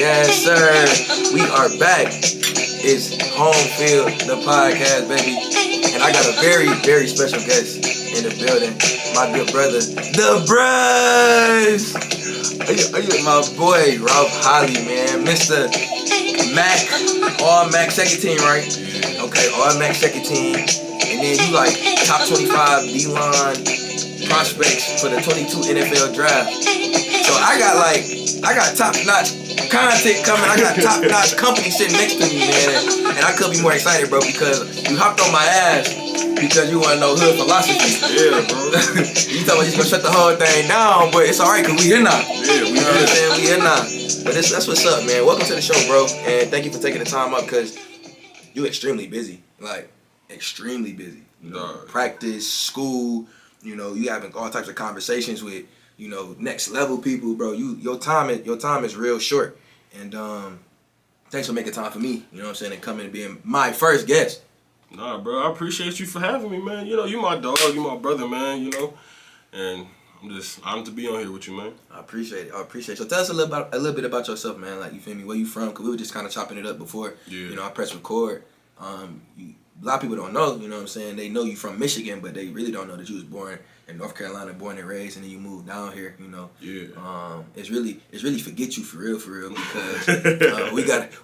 Yes, sir. We are back. It's Homefield, the podcast, baby. And I got a very, very special guest in the building. My good brother, the Brush. My boy, Ralph Holley, man. Mr. Mac, all Mac second team, right? Okay, all Mac second team. And then you like top 25 D-line prospects for the 22 NFL draft. So I got top-notch content coming. I got top-notch company sitting next to me, man. And I could be more excited, bro, because you hopped on my ass because you want to know hood philosophy. Yeah, bro. You thought you was going to shut the whole thing down, but it's all right because we here now. Yeah, we You know what I'm saying? We here now. But that's what's up, man. Welcome to the show, bro. And thank you for taking the time up because you're extremely busy. Like, extremely busy. You know, practice, school, you know, you having all types of conversations with, you know, next level people, bro. Your time is real short. And thanks for making time for me, you know what I'm saying, and coming and being my first guest. Nah, bro, I appreciate you for having me, man. You know, you my dog, you my brother, man, you know. And I'm just honored to be on here with you, man. I appreciate it. So tell us a little bit about yourself, man. Like, you feel me? Where you from? Cause we were just kind of chopping it up before. Yeah. You know, I pressed record. A lot of people don't know, you know what I'm saying? They know you from Michigan, but they really don't know that you was born in North Carolina, born and raised, and then you moved down here, you know. Yeah. It's really forget you for real, because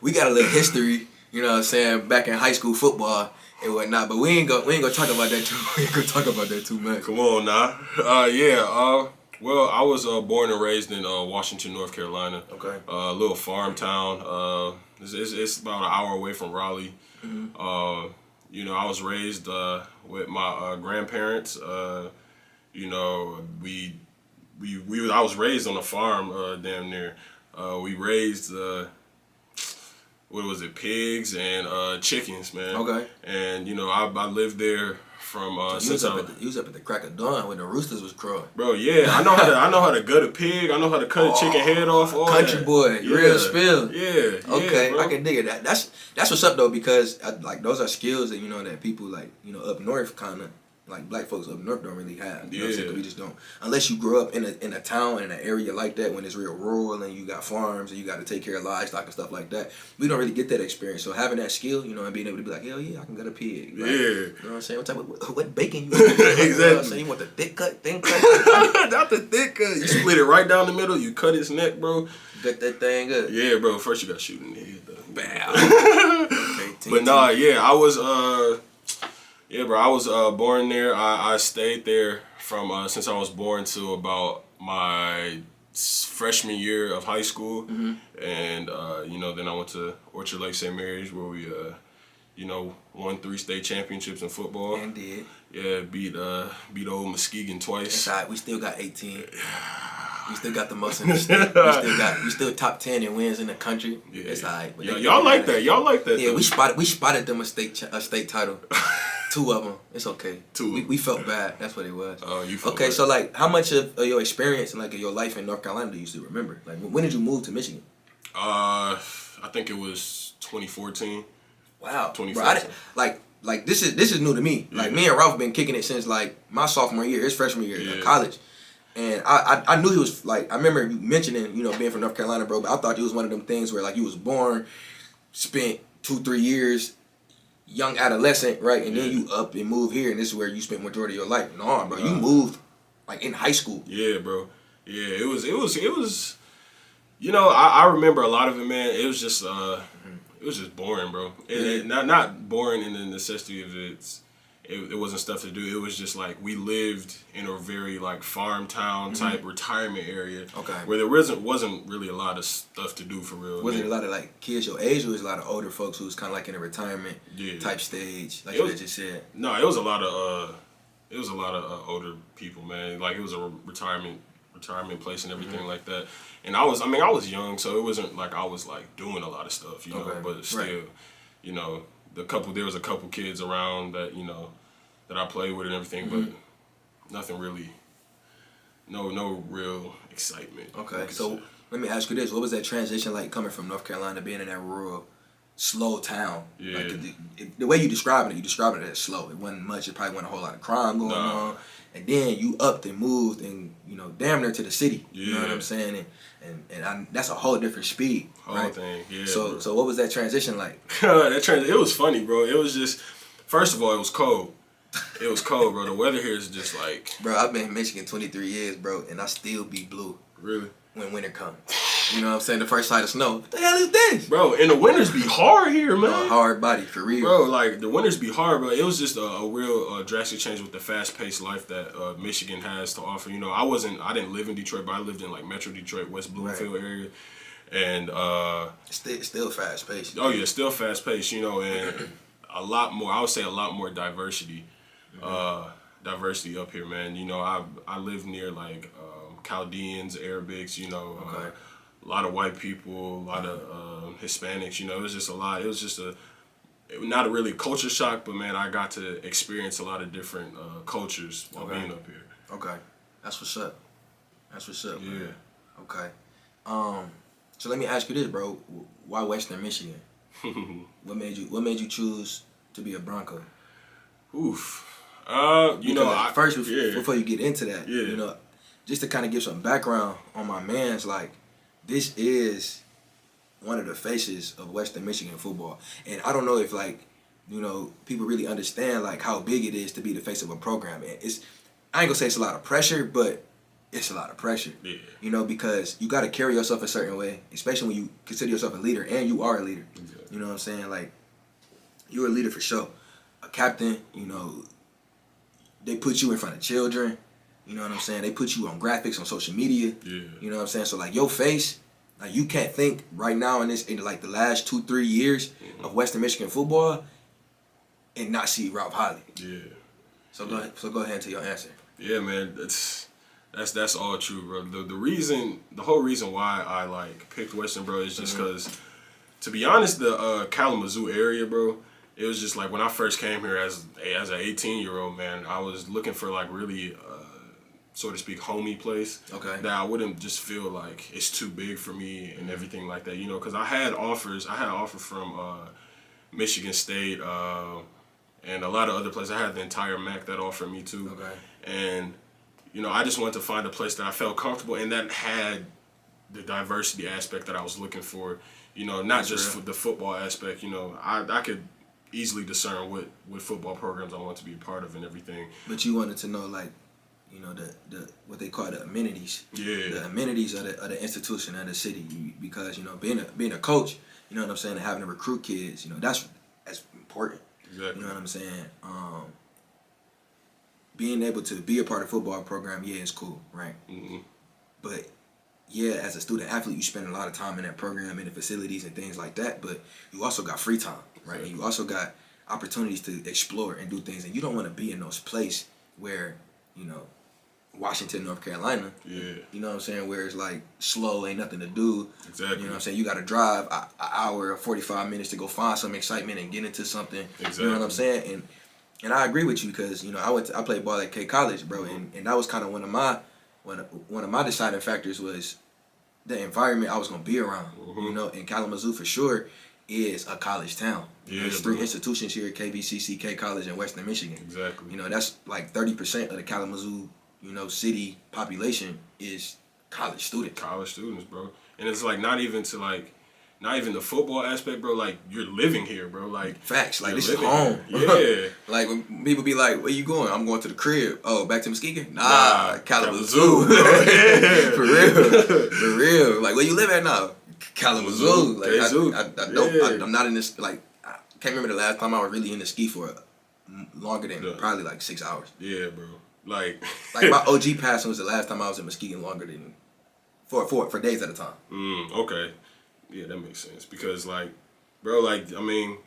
we got a little history, you know what I'm saying, back in high school football and whatnot. But we ain't gonna talk about that too. We ain't gonna talk about that too much. Come on now. Well, I was born and raised in Washington, North Carolina. Okay. A little farm town. It's about an hour away from Raleigh. Mm-hmm. You know, I was raised with my grandparents. You know, I was raised on a farm, damn near. We raised pigs and chickens, man. Okay. And you know, I lived there from you was up at the crack of dawn when the roosters was crowing. Bro, yeah, I know how to gut a pig. I know how to cut a chicken head off. All country that. boy, Yeah. real spill. Yeah. Okay, bro. I can dig it. That's what's up though, because like those are skills that, you know, that people like, you know, up north kind of, like black folks up north don't really have. You know what I'm saying? 'Cause we just don't, unless you grow up in a town, in an area like that when it's real rural and you got farms and you got to take care of livestock and stuff like that. We don't really get that experience. So having that skill, you know, and being able to be like, hell yeah, I can gut a pig. Right? Yeah. You know what I'm saying? What bacon you want? Exactly. You know what I'm saying? You want the thick cut, thin cut? Not the thick cut. You split it right down the middle. You cut its neck, bro. Gut that thing up. Yeah, bro. First you got to shoot in the head, though. Bow. Okay, but nah, yeah, I was born there. I stayed there from since I was born to about my freshman year of high school. Mm-hmm. And you know, then I went to Orchard Lake St. Mary's where we you know, won 3 state championships in football. And did. Yeah, beat old Muskegon twice. That's all right. We still got 18. We still got the most in the state. We still top 10 in wins in the country. Yeah. It's all right. Y'all like that. Y'all like that. Yeah, we spotted them a state title. 2 of them. It's okay. 2. We felt bad. That's what it was. Oh, you felt okay, bad. so like, how much of your experience and like of your life in North Carolina do you still remember? Like, when did you move to Michigan? I think it was 2014. Wow. 2014. Like this is new to me. Yeah. Like, me and Ralph been kicking it since like my sophomore year, his freshman year of college. And I knew he was like, I remember you mentioning, you know, being from North Carolina, bro, but I thought it was one of them things where like you was born, spent 2-3 years, young adolescent, right? And then you up and move here, and this is where you spent majority of your life. No, bro, you moved like in high school. Yeah, bro. Yeah, it was. You know, I remember a lot of it, man. It was just boring, bro. Not boring in the necessity of it wasn't stuff to do. It was just like we lived in a very like farm town type retirement area. Okay. Where there wasn't really a lot of stuff to do for real. Was it a lot of like kids your age, or was it a lot of older folks who was kind of like in a retirement type stage, like you just said? No, it was a lot of older people, man. Like, it was a retirement place and everything like that. And I was young, so it wasn't like I was like doing a lot of stuff, you know. But still, you know, there was a couple kids around that, you know, that I played with and everything, but nothing really, no real excitement. Okay, so let me ask you this: what was that transition like coming from North Carolina, being in that rural, slow town? Yeah. Like, the way you describing it as slow. It wasn't much. It probably wasn't a whole lot of crime going on. And then you upped and moved and, you know, damn near to the city. You know what I'm saying? and that's a whole different speed. Whole thing, yeah. So what was that transition like? It was funny, bro. It was just, first of all, it was cold. It was cold, bro. The weather here is just like... Bro, I've been in Michigan 23 years, bro, and I still be blue. Really? When winter comes. You know what I'm saying? The first sight of snow. What the hell is this? Bro, and the winters be hard here, man. Hard body, for real. Bro, like, the winters be hard, bro. It was just a real drastic change with the fast-paced life that Michigan has to offer. You know, I didn't live in Detroit, but I lived in, like, Metro Detroit, West Bloomfield area. And... Still fast-paced. Oh, yeah, still fast-paced, you know, and a lot more, I would say a lot more diversity. Diversity up here, man. You know, I live near, like... Chaldeans, Arabics, you know, a lot of white people, a lot of Hispanics, you know, it was just a lot. It was just not a really culture shock, but man, I got to experience a lot of different cultures while being up here. Okay, that's what's up. That's what's up. Yeah. Man. Okay. So let me ask you this, bro. Why Western Michigan? What made you choose to be a Bronco? Oof. You know, before you get into that, yeah. You know. Just to kind of give some background on my man's, like, this is one of the faces of Western Michigan football. And I don't know if, like, you know, people really understand, like, how big it is to be the face of a program. And I ain't gonna say it's a lot of pressure, but it's a lot of pressure. Yeah. You know, because you got to carry yourself a certain way, especially when you consider yourself a leader, and you are a leader. Exactly. You know what I'm saying? Like, you're a leader for sure. A captain, you know, they put you in front of children. You know what I'm saying? They put you on graphics on social media. Yeah. You know what I'm saying? So, like, your face, like, you can't think right now in like the last 2-3 years of Western Michigan football and not see Ralph Holley. Yeah. So go ahead and tell your answer. Yeah, man, that's all true, bro. The whole reason why I like picked Western, bro, is just because, to be honest, the Kalamazoo area, bro, it was just like when I first came here as an 18-year-old, man, I was looking for like really, so to speak, homey place. Okay. That I wouldn't just feel like it's too big for me and everything like that, you know, because I had offers. I had an offer from Michigan State and a lot of other places. I had the entire MAC that offered me too. Okay. And, you know, I just wanted to find a place that I felt comfortable and that had the diversity aspect that I was looking for. You know, not just for the football aspect. You know, I could easily discern what football programs I want to be a part of and everything. But you wanted to know, like, you know, the what they call the amenities. Yeah. The amenities of the institution of the city, because, you know, being a coach, you know what I'm saying, and having to recruit kids, you know, that's important. Exactly. You know what I'm saying? Being able to be a part of a football program, yeah, it's cool, right? Mm-hmm. But yeah, as a student athlete, you spend a lot of time in that program, in the facilities and things like that. But you also got free time, right? And you also got opportunities to explore and do things. And you don't want to be in those places where, you know, Washington, North Carolina. Yeah. You know what I'm saying? Where it's like slow, ain't nothing to do. Exactly. You know what I'm saying? You got to drive an hour or 45 minutes to go find some excitement and get into something. Exactly. You know what I'm saying? And I agree with you because, you know, I played ball at K College, bro, and that was kind of one of my deciding factors was the environment I was gonna be around. Mm-hmm. You know, and Kalamazoo for sure is a college town. Yeah, there's 3 institutions here: KVCC, K College, and Western Michigan. Exactly. You know, that's like 30% of the Kalamazoo, you know, city population is college students. College students, bro. And it's like not even the football aspect, bro. Like, you're living here, bro. Like, facts. Like, this is home. Yeah. Like, when people be like, where you going? I'm going to the crib. Oh, back to Muskegon? Nah, Kalamazoo. Yeah. For real. For real. Like, where you live at now? Kalamazoo. Like, I'm not in this, like, I can't remember the last time I was really in the ski for longer than probably like 6 hours. Yeah, bro. Like my OG passing was the last time I was in Muskegon longer than for days at a time. Okay. Yeah, that makes sense. Because, like, bro, like, I mean,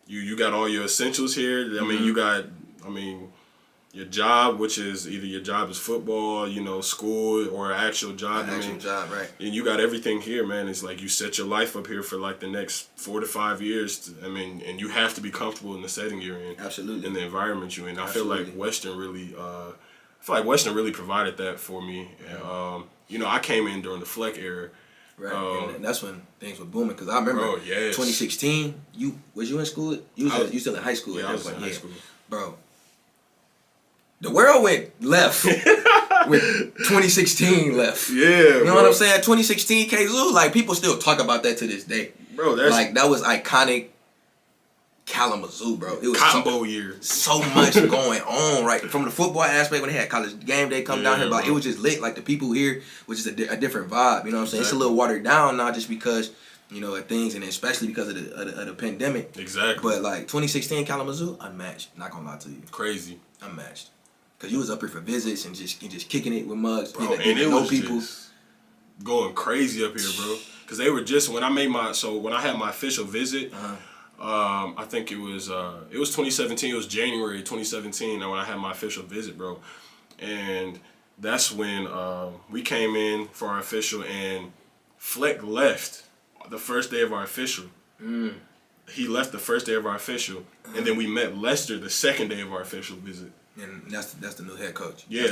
you got all your essentials here. I mean, you got, your job, which is either your job is football, you know, school, or an actual job. Job, right. And you got everything here, man. It's like you set your life up here for, like, the next 4 to 5 years. And you have to be comfortable in the setting you're in. Absolutely. In the environment you're in. Absolutely. I feel like Western really provided that for me. And, you know, I came in during the Fleck era. Right, and that's when things were booming. Because I remember 2016, was you in school? You still in high school? Yeah, I was in high school. Bro, the world went left. with 2016 left. Yeah, you know what I'm saying? 2016 K-Zoo, like people still talk about that to this day. Bro, that's like that was iconic. Kalamazoo, bro. It was combo year. So much going on, right? From the football aspect, when they had college game day come down here, but like, it was just lit. Like the people here was just a different vibe. You know what I'm saying? It's a little watered down now, just because of things, and especially because of the pandemic. Exactly. But like 2016 Kalamazoo, unmatched. Not gonna lie to you. Crazy. Unmatched. Cause you was up here for visits and just kicking it with mugs, bro. And it was people just going crazy up here, bro. Cause they were just when I had my official visit. I think it was 2017. It was January 2017 when I had my official visit, bro. And that's when we came in for our official, and Fleck left the first day of our official. He left the first day of our official, and then we met Lester the second day of our official visit. And that's the new head coach. Yeah,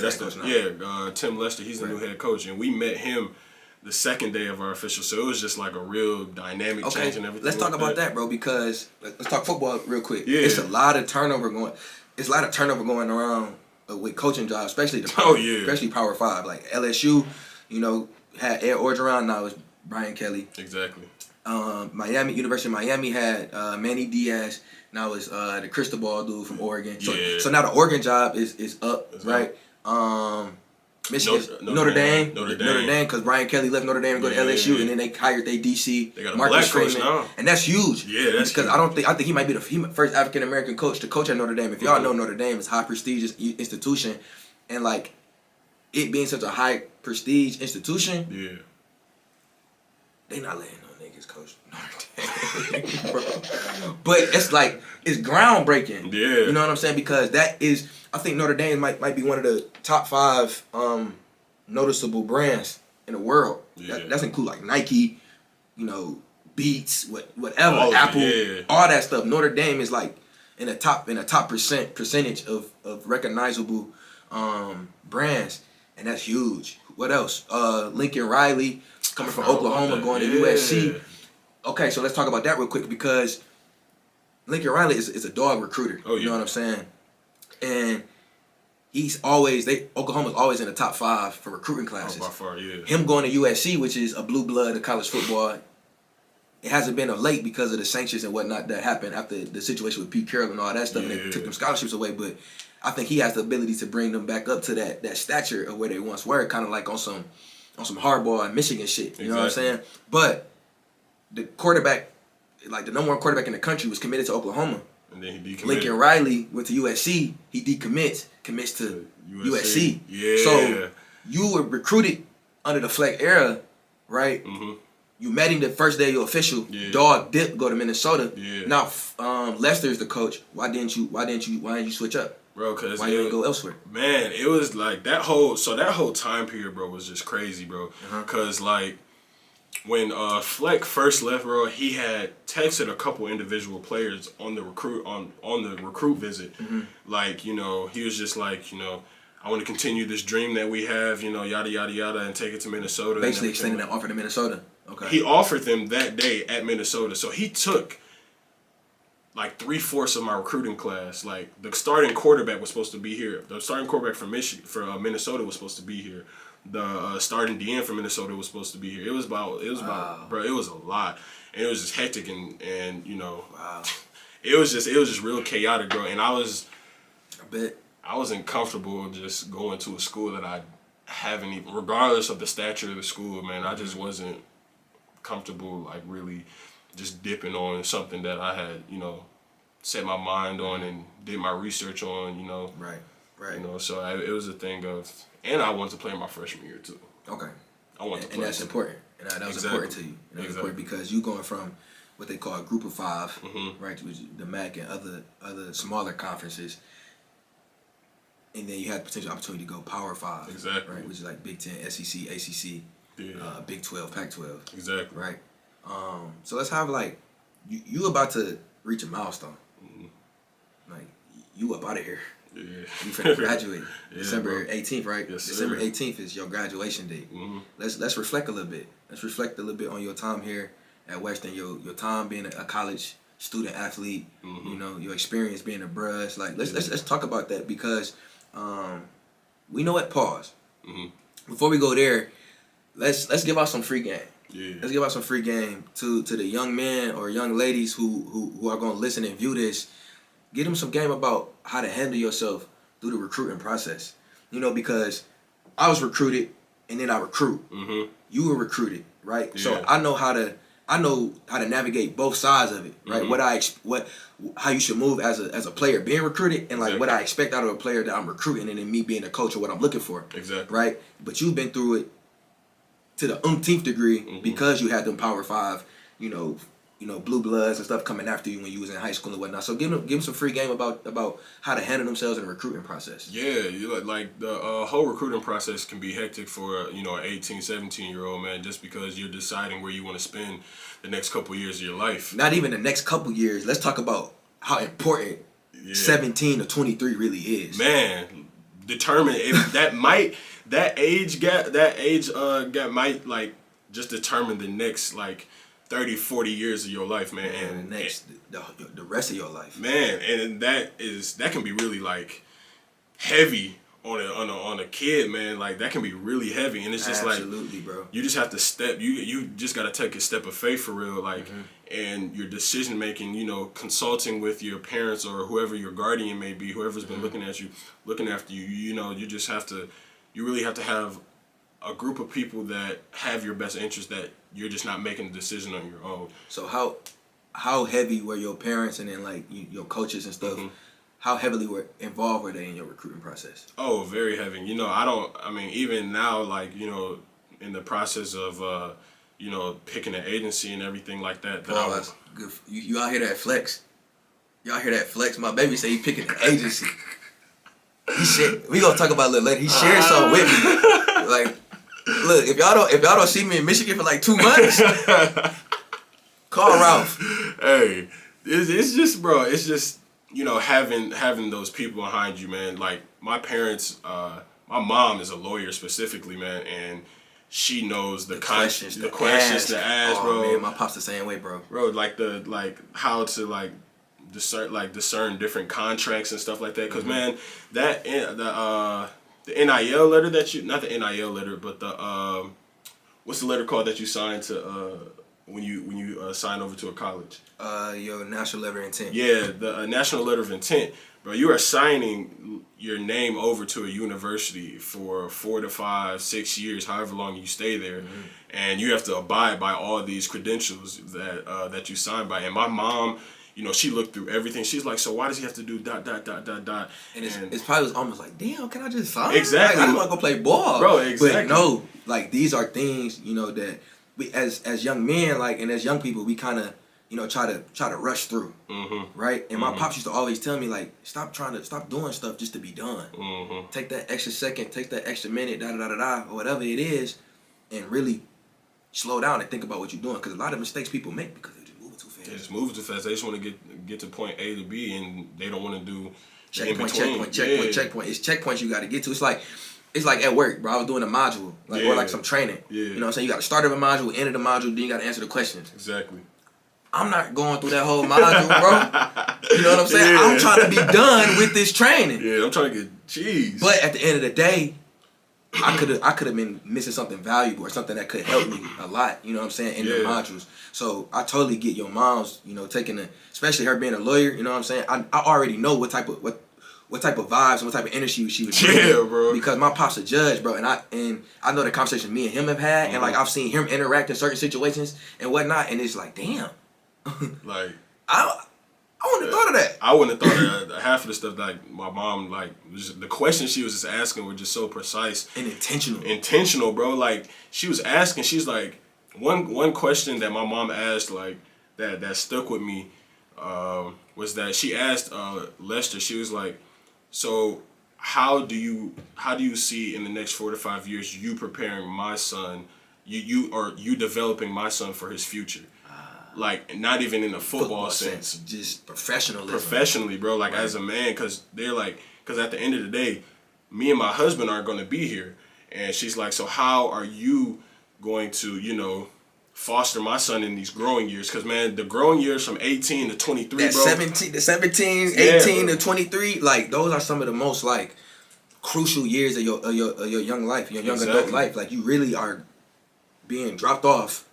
Tim Lester. He's the new head coach, and we met him the second day of our official. So it was just like a real dynamic change and everything. Let's talk about that, bro, because let's talk football real quick. Yeah. It's a lot of turnover going around with coaching jobs, especially especially Power 5. Like LSU, had Ed Orgeron, now it's Brian Kelly. Exactly. University of Miami had Manny Diaz, now it's the Cristobal dude from Oregon. So now the Oregon job is up, right? Michigan, Notre Dame, because Brian Kelly left Notre Dame and go to LSU, and then they hired their DC. They got a Marcus black coach Freeman, now, and that's huge. Yeah, that's because huge. I think he might be the first African American coach to coach at Notre Dame. If y'all know, Notre Dame is a high prestigious institution, and like it being such a high prestige institution, they not letting no niggas coach Notre Dame, bro. But it's like it's groundbreaking. Yeah, you know what I'm saying? Because that is. I think Notre Dame might be one of the top 5 noticeable brands in the world. Yeah. That's include like Nike, Beats, whatever, Apple, yeah. all that stuff. Notre Dame is like in a top percentage of recognizable brands, and that's huge. What else? Lincoln Riley coming from Oklahoma, going to USC. Okay, so let's talk about that real quick, because Lincoln Riley is a dog recruiter. Oh, yeah. You know what I'm saying? And Oklahoma's always in the top 5 for recruiting classes. Oh, by far, yeah. Him going to USC, which is a blue blood of college football, it hasn't been of late because of the sanctions and whatnot that happened after the situation with Pete Carroll and all that stuff, and they took them scholarships away. But I think he has the ability to bring them back up to that stature of where they once were, kind of like on some hardball and Michigan shit. You know what I'm saying? But the quarterback, like the number 1 quarterback in the country, was committed to Oklahoma. And then he decommitted. Lincoln Riley went to USC. He commits to USC. Yeah. So you were recruited under the Fleck era, right? Mm-hmm. You met him the first day of your official. Yeah. Dog dip go to Minnesota. Yeah. Now Lester's the coach. Why didn't you switch up? Bro, cause why didn't you go elsewhere? Man, it was like that whole time period, bro, was just crazy, bro. Cause like when Fleck first left, bro, he had texted a couple individual players on the recruit visit. Mm-hmm. Like, he was just like, I want to continue this dream that we have, yada yada yada, and take it to Minnesota. Basically extending that offer to Minnesota. Okay. He offered them that day at Minnesota, so he took like 3/4 of my recruiting class. Like the starting quarterback was supposed to be here. The starting quarterback from Minnesota was supposed to be here. The starting DN from Minnesota was supposed to be here. It was about, bro, it was a lot, and it was just hectic, and wow. it was just real chaotic, bro. And I bet I wasn't comfortable just going to a school that I haven't even, regardless of the stature of the school, man. I just wasn't comfortable, like really just dipping on something that I had, set my mind on and did my research on, Right. So it was a thing of, and I wanted to play my freshman year too. Okay. I wanted to play. And that's important. And that was important to you. And that was important because you going from what they call a group of 5, right, which is the MAC and other smaller conferences, and then you had potential opportunity to go Power 5, exactly, right, which is like Big 10, SEC, ACC, Big 12, Pac-12, exactly, right. So let's have like you about to reach a milestone, like you up out of here. Yeah. You finna graduate December bro. 18th, right? Yes, December sir. 18th is your graduation date. Mm-hmm. Let's reflect a little bit. Let's reflect a little bit on your time here at Western, your time being a college student athlete, your experience being a brush. Like let's talk about that because we know at pause. before we go there, let's give out some free game. Yeah. Let's give out some free game to the young men or young ladies who are going to listen and view this. Give them some game about how to handle yourself through the recruiting process. You know, because I was recruited and then I recruit. You were recruited, right? Yeah. So I know how to navigate both sides of it, right? How you should move as a player being recruited, and like what I expect out of a player that I'm recruiting, and then me being a coach or what I'm looking for. Exactly. Right? But you've been through it to the umpteenth degree because you had them Power 5, you know, blue bloods and stuff coming after you when you was in high school and whatnot. So give them some free game about how to handle themselves in the recruiting process. Yeah, like the whole recruiting process can be hectic for an 18, 17-year-old man, just because you're deciding where you want to spend the next couple of years of your life. Not even the next couple years. Let's talk about how important 17 to 23 really is. Man, determine if that age gap might like just determine the next like 30, 40 years of your life, man. And the rest of your life. Man, and that can be really like heavy on a kid, man. Like that can be really heavy, and it's just absolutely, bro. You just have to step. You just got to take a step of faith for real, like, and your decision making. You know, consulting with your parents or whoever your guardian may be, whoever's been looking after you. You know, you just have to. You really have to have a group of people that have your best interest, that you're just not making a decision on your own. So how heavy were your parents and then like your coaches and stuff? How heavily involved were they in your recruiting process? Oh, very heavy. You know, even now, like, you know, in the process of, you know, picking an agency and everything like that. That's good. You out here that flex? Y'all hear that flex? My baby say he picking an agency. We gonna talk about it a little later. He shared something with me. Like, look, if y'all don't see me in Michigan for like 2 months, call Ralph. Hey, it's just, bro. It's just, you know, having those people behind you, man. Like my parents, my mom is a lawyer specifically, man, and she knows the questions to ask, bro. Man, my pop's the same way, bro. Bro, like how to like discern different contracts and stuff like that. Cause man, the NIL letter that you, not the NIL letter, but the what's the letter called that you sign to when you sign over to a college? Your national letter of intent. Yeah, the national letter of intent, bro. You are signing your name over to a university for 4 to 5, 6 years, however long you stay there, and you have to abide by all these credentials that you sign by. And my mom, you know, she looked through everything. She's like, so why does he have to do ... And it's probably almost like, damn, can I just sign? Exactly. Like, I don't want to go play ball, bro. Exactly. But no, like these are things, you know, that we as young men, like, and as young people, we kind of, you know, try to rush through, right? And my pops used to always tell me, like, stop doing stuff just to be done. Take that extra second, take that extra minute, or whatever it is, and really slow down and think about what you're doing. Because a lot of mistakes people make because they're just moving too fast. They just move too fast. They just want to get to point A to B, and they don't want to do checkpoint. It's checkpoints you got to get to. It's like at work, bro. I was doing a module, or like some training. Yeah. You know what I'm saying? You got to start of a module, end of the module, then you got to answer the questions. Exactly. I'm not going through that whole module, bro. You know what I'm saying? Yeah. I'm trying to be done with this training. Yeah, I'm trying to get cheese. But at the end of the day, I could have been missing something valuable or something that could help me a lot. You know what I'm saying? In the modules. So I totally get your mom's, you know, especially her being a lawyer. You know what I'm saying? I already know what type of vibes and what type of energy she was bringing. Yeah, bro. Because my pop's a judge, bro, and I know the conversation me and him have had, and like I've seen him interact in certain situations and whatnot, and it's like, damn. Like I wouldn't have thought of that. I wouldn't have thought of that. Half of the stuff like my mom, like the questions she was just asking were just so precise and intentional. Intentional, bro. Like she was asking, she's like one question that my mom asked, like that stuck with me, was that she asked Lester. She was like, so how do you see in the next 4 to 5 years you preparing my son, you developing my son for his future? Like, not even in a football sense. Just professionalism. Professionally, bro. Like, as a man, because at the end of the day, me and my husband aren't going to be here. And she's like, so how are you going to, you know, foster my son in these growing years? Because, man, the growing years from 18 to 23, bro. 18 to 23, like, those are some of the most, like, crucial years of your young life, your young adult life. Like, you really are being dropped off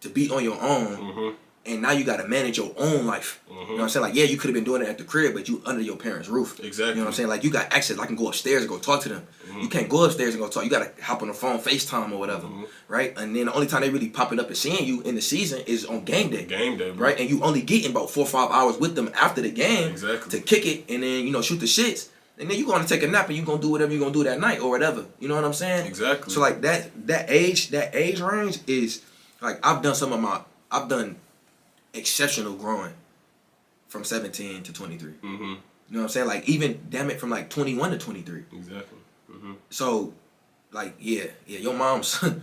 to be on your own, and now you got to manage your own life. You know what I'm saying? Like, yeah, you could have been doing it at the crib, but you under your parents' roof. Exactly. You know what I'm saying? Like, you got access. I can go upstairs and go talk to them. You can't go upstairs and go talk. You got to hop on the phone, FaceTime or whatever, right? And then the only time they really popping up and seeing you in the season is on game day. Game day, bro. Right? And you only getting about 4 or 5 hours with them after the game Exactly. to kick it and then, you know, shoot the shits. And then you're going to take a nap and you're going to do whatever you're going to do that night or whatever. You know what I'm saying? Exactly. So, like, that age range is, like, I've done exceptional growing from 17 to 23. You know what I'm saying? Like, even, damn it, from, like, 21 to 23. Exactly. So, like, yeah, your mom's, Lester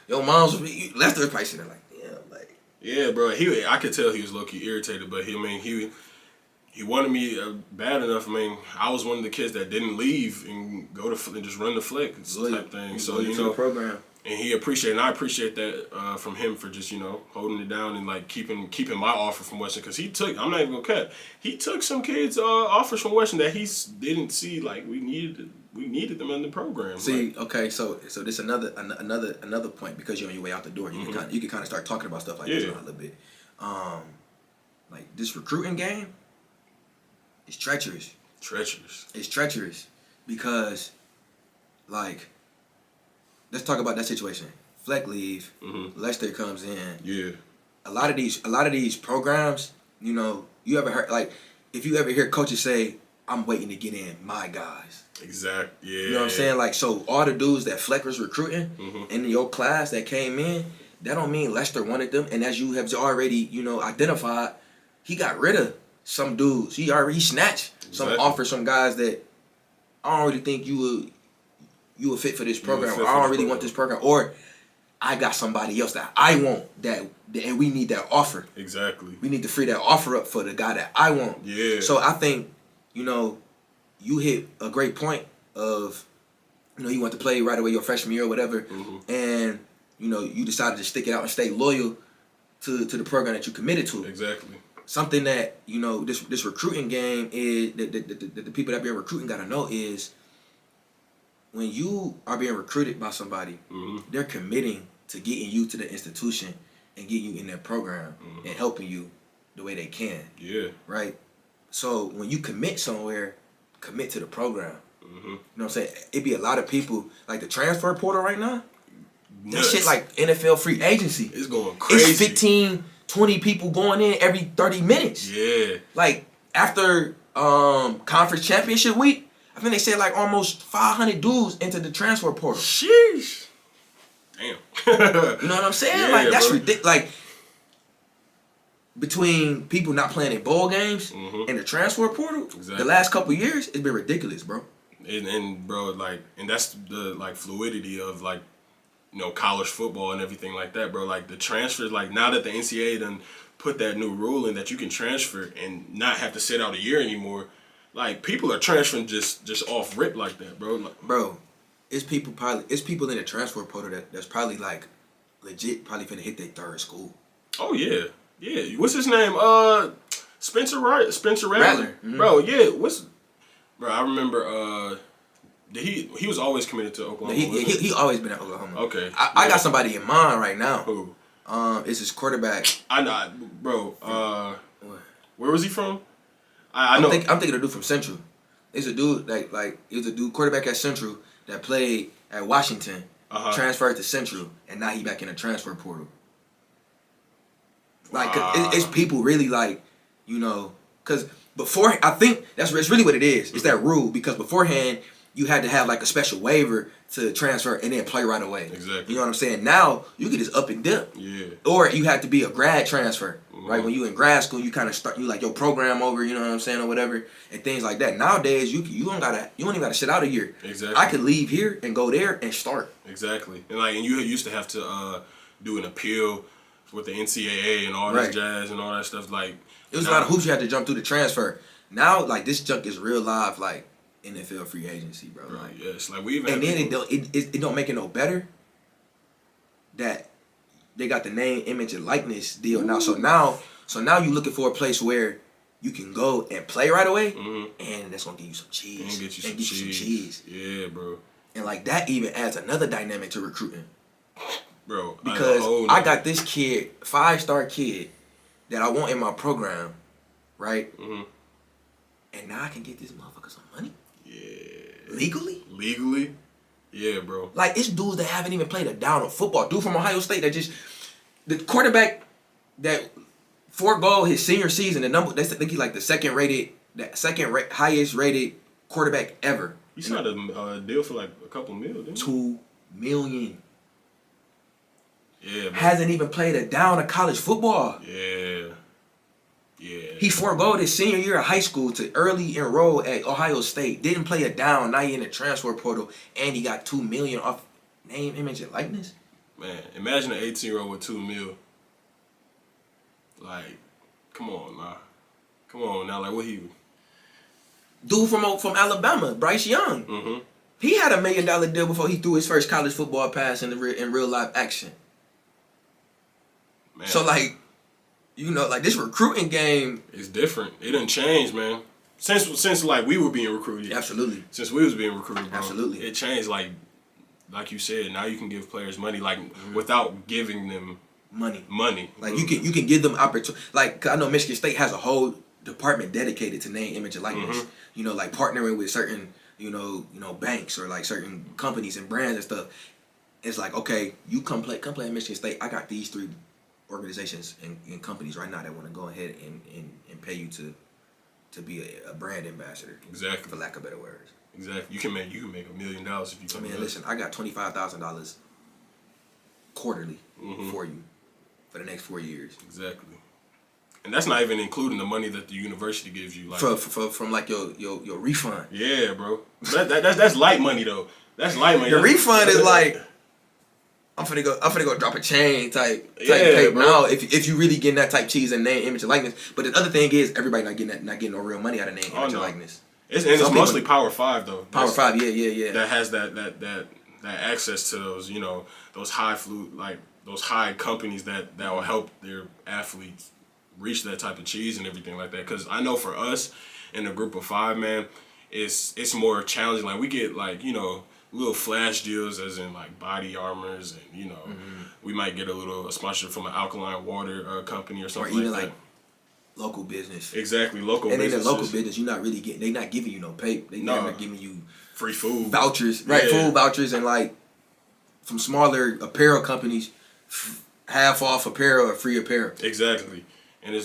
probably sitting there like, damn, like. Yeah, bro. I could tell he was low-key irritated, but he wanted me bad enough. I mean, I was one of the kids that didn't leave and go to and just run the flick type thing. So, you know, program. And he appreciated, and I appreciate that from him for just, you know, holding it down and like keeping my offer from Western, because I'm not even gonna cut. He took some kids' offers from Western that he didn't see like we needed them in the program. See, like, okay, so this another point, because you're on your way out the door. You can kind of start talking about stuff like this a little bit. Like, this recruiting game is treacherous. It's treacherous because, like, let's talk about that situation. Fleck leave, Lester comes in. Yeah. A lot of these programs, you know, you ever heard, like, if you ever hear coaches say, "I'm waiting to get in my guys." Exactly. Yeah. You know what I'm saying? Like, so all the dudes that Fleck was recruiting in your class that came in, that don't mean Lester wanted them. And as you have already, you know, identified, he got rid of some dudes. He snatched some offers from guys that I don't really think you would fit for this program. Or I don't really want this program. Or I got somebody else that I want and we need that offer. Exactly. We need to free that offer up for the guy that I want. Yeah. So I think, you know, you hit a great point of, you know, you want to play right away your freshman year or whatever, and, you know, you decided to stick it out and stay loyal to the program that you committed to. Exactly. Something that, you know, this recruiting game is, the people that be recruiting got to know is, when you are being recruited by somebody, they're committing to getting you to the institution and getting you in their program and helping you the way they can. Yeah. Right? So when you commit somewhere, commit to the program. You know what I'm saying? It be a lot of people, like the transfer portal right now, that shit like NFL free agency. It's going crazy. It's 15, 20 people going in every 30 minutes. Yeah. Like, after conference championship week, I think they said like almost 500 dudes into the transfer portal. Sheesh. Damn. You know what I'm saying? Yeah, like, that's bro. ridiculous. Like, between people not playing in bowl games and the transfer portal, the last couple of years, it's been ridiculous, bro. And bro, like, and that's the like fluidity of like, you know, college football and everything like that, bro. Like, the transfers, like, now that the NCAA done put that new rule in that you can transfer and not have to sit out a year anymore. Like, people are transferring just off rip like that, bro. Like, bro, it's people in the transfer portal that's probably like legit probably finna hit their third school. Oh yeah. Yeah. What's his name? Spencer Rattler. Bro, yeah, bro, I remember he was always committed to Oklahoma. He always been at Oklahoma. Okay. I got somebody in mind right now. Who? It's his quarterback. I know, bro. Where was he from? I know. I'm thinking a dude from Central. It's a dude like he was a dude quarterback at Central that played at Washington, transferred to Central, and now he back in the transfer portal. Like, it's people really like, you know, because before, I think it's really what it is. It's that rule, because beforehand you had to have like a special waiver to transfer and then play right away. Exactly. You know what I'm saying? Now you can just up and dip. Yeah. Or you have to be a grad transfer. Right, when you in grad school, you kind of start like your program over, you know what I'm saying, or whatever, and things like that. Nowadays, you don't even gotta sit out a year. Exactly. I could leave here and go there and start. Exactly, and you used to have to do an appeal with the NCAA and all this jazz and all that stuff. Like, it was a lot of hoops you had to jump through to transfer. Now, like, this junk is real live, like NFL free agency, bro. Like, yes, like we even. And then it don't make it no better that they got the name, image, and likeness deal now. So now you looking for a place where you can go and play right away, and that's gonna give you some cheese. And get you some cheese. Yeah, bro. And like that even adds another dynamic to recruiting. Bro, because I got this kid, 5-star kid, that I want in my program, right? And now I can get this motherfucker some money. Yeah. Legally? Yeah, bro. Like, it's dudes that haven't even played a down of football. Dude from Ohio State that just, the quarterback that forego his senior season, the number, I think he's like the second highest rated quarterback ever. You signed a deal for like a couple mil, didn't $2 you? million. Yeah, bro. Hasn't even played a down of college football. Yeah. He forego his senior year of high school to early enroll at Ohio State. Didn't play a down. Now he in the transfer portal, and he got $2 million off name, image, and likeness. Man, imagine an 18-year-old with $2 million. Like, come on now. Like, what he? Dude from Alabama, Bryce Young. He had $1 million deal before he threw his first college football pass in real life action. Man. So like, you know, like this recruiting game is different. It done changed, man. Since like we were being recruited. Absolutely. Since we was being recruited, bro. Absolutely. It changed. Like you said, now you can give players money, like without giving them money. Like you can give them opportunity. Like, 'cause I know Michigan State has a whole department dedicated to name, image, and likeness. You know, like partnering with certain you know banks or like certain companies and brands and stuff. It's like, okay, you come play at Michigan State. I got these 3 organizations and companies right now that want to go ahead and pay you to be a brand ambassador. Exactly. For lack of better words. Exactly. You can make $1 million if you come. Man, listen, I got $25,000 quarterly for you for the next 4 years. Exactly. And that's not even including the money that the university gives you, like from like your refund. Yeah, bro. That's light money though. That's light money. The refund is like, I'm finna go drop a chain type Yeah, pay. bro. Now if you really getting that type cheese and name, image, and likeness. But the other thing is everybody not getting no real money out of name, image, and likeness. It's mostly Power 5 though. Power 5, yeah. That has that access to those, you know, those those high companies that will help their athletes reach that type of cheese and everything like that. Because I know for us in a group of 5, man, it's more challenging. Like we get like, you know, little flash deals as in like body armors and, you know, we might get a sponsor from an alkaline water company or something, or even like local business. Exactly, local business. And in the local business, you're not really they're not giving you no pay. They're giving you free food vouchers, right? Yeah. Food vouchers, and like from smaller apparel companies, half off apparel or free apparel. Exactly. And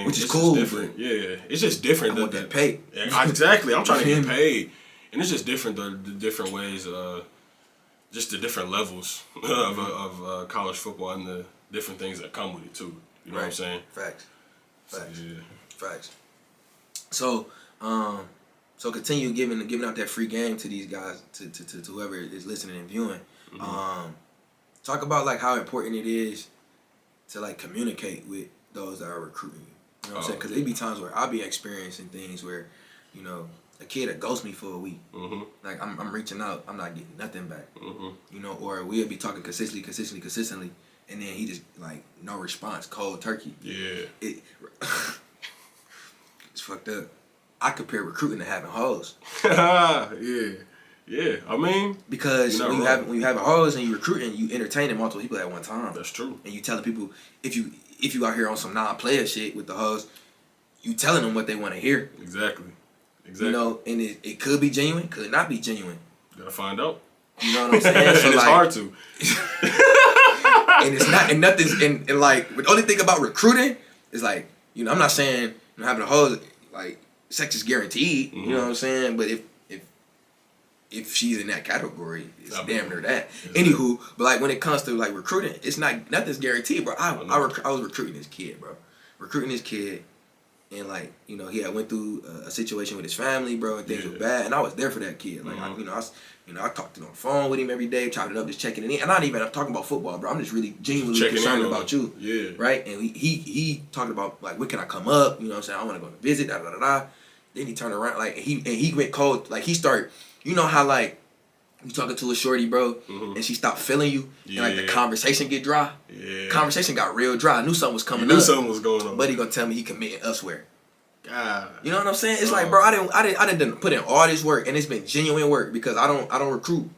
which is cool. Different. Yeah, it's just different. I want that pay. Exactly. I'm trying to get paid, and it's just different. The different ways, just the different levels of college football and the different things that come with it too. You know what I'm saying? Facts. Yeah. Facts. So continue giving out that free game to these guys, to whoever is listening and viewing. Talk about like how important it is to like communicate with those that are recruiting you. You know what I'm saying? Because there be times where I'll be experiencing things where, you know, a kid that ghosts me for a week. Like I'm reaching out, I'm not getting nothing back. You know, or we'll be talking consistently, and then he just like no response, cold turkey. Yeah. It's fucked up. I compare recruiting to having hoes. Yeah. I mean, because when you have hoes and you recruiting, you entertaining multiple people at one time. That's true. And you telling people if you out here on some non-player shit with the hoes, you telling them what they want to hear. Exactly. You know, and it could be genuine, could not be genuine. Gotta find out. You know what I'm saying? So and it's like, hard to. And it's not, and nothing's, and like, the only thing about recruiting is like, you know, I'm not saying, you know, having a hoe, like, sex is guaranteed, you know what I'm saying? But if she's in that category, it's damn near that. Anywho, but like when it comes to like recruiting, it's nothing's guaranteed, bro. I was recruiting this kid, bro. And like, you know, he had went through a situation with his family, bro, and things were bad, and I was there for that kid. Like, I talked to him on the phone with him every day, chopping it up, just checking it in. And I'm not even talking about football, bro. I'm just really genuinely concerned about you. Yeah. Right? And he talked about, like, when can I come up? You know what I'm saying? I want to go to visit, da-da-da-da. Then he turned around, like, he went cold. Like, he started, you know how, like, you talking to a shorty, bro, and she stopped feeling you, and, like, the conversation get dry? Yeah. Conversation got real dry. I knew something was coming up. Something was going on. But he gonna tell me he committing elsewhere. God. You know what I'm saying? It's like, bro, I didn't put in all this work, and it's been genuine work because I don't recruit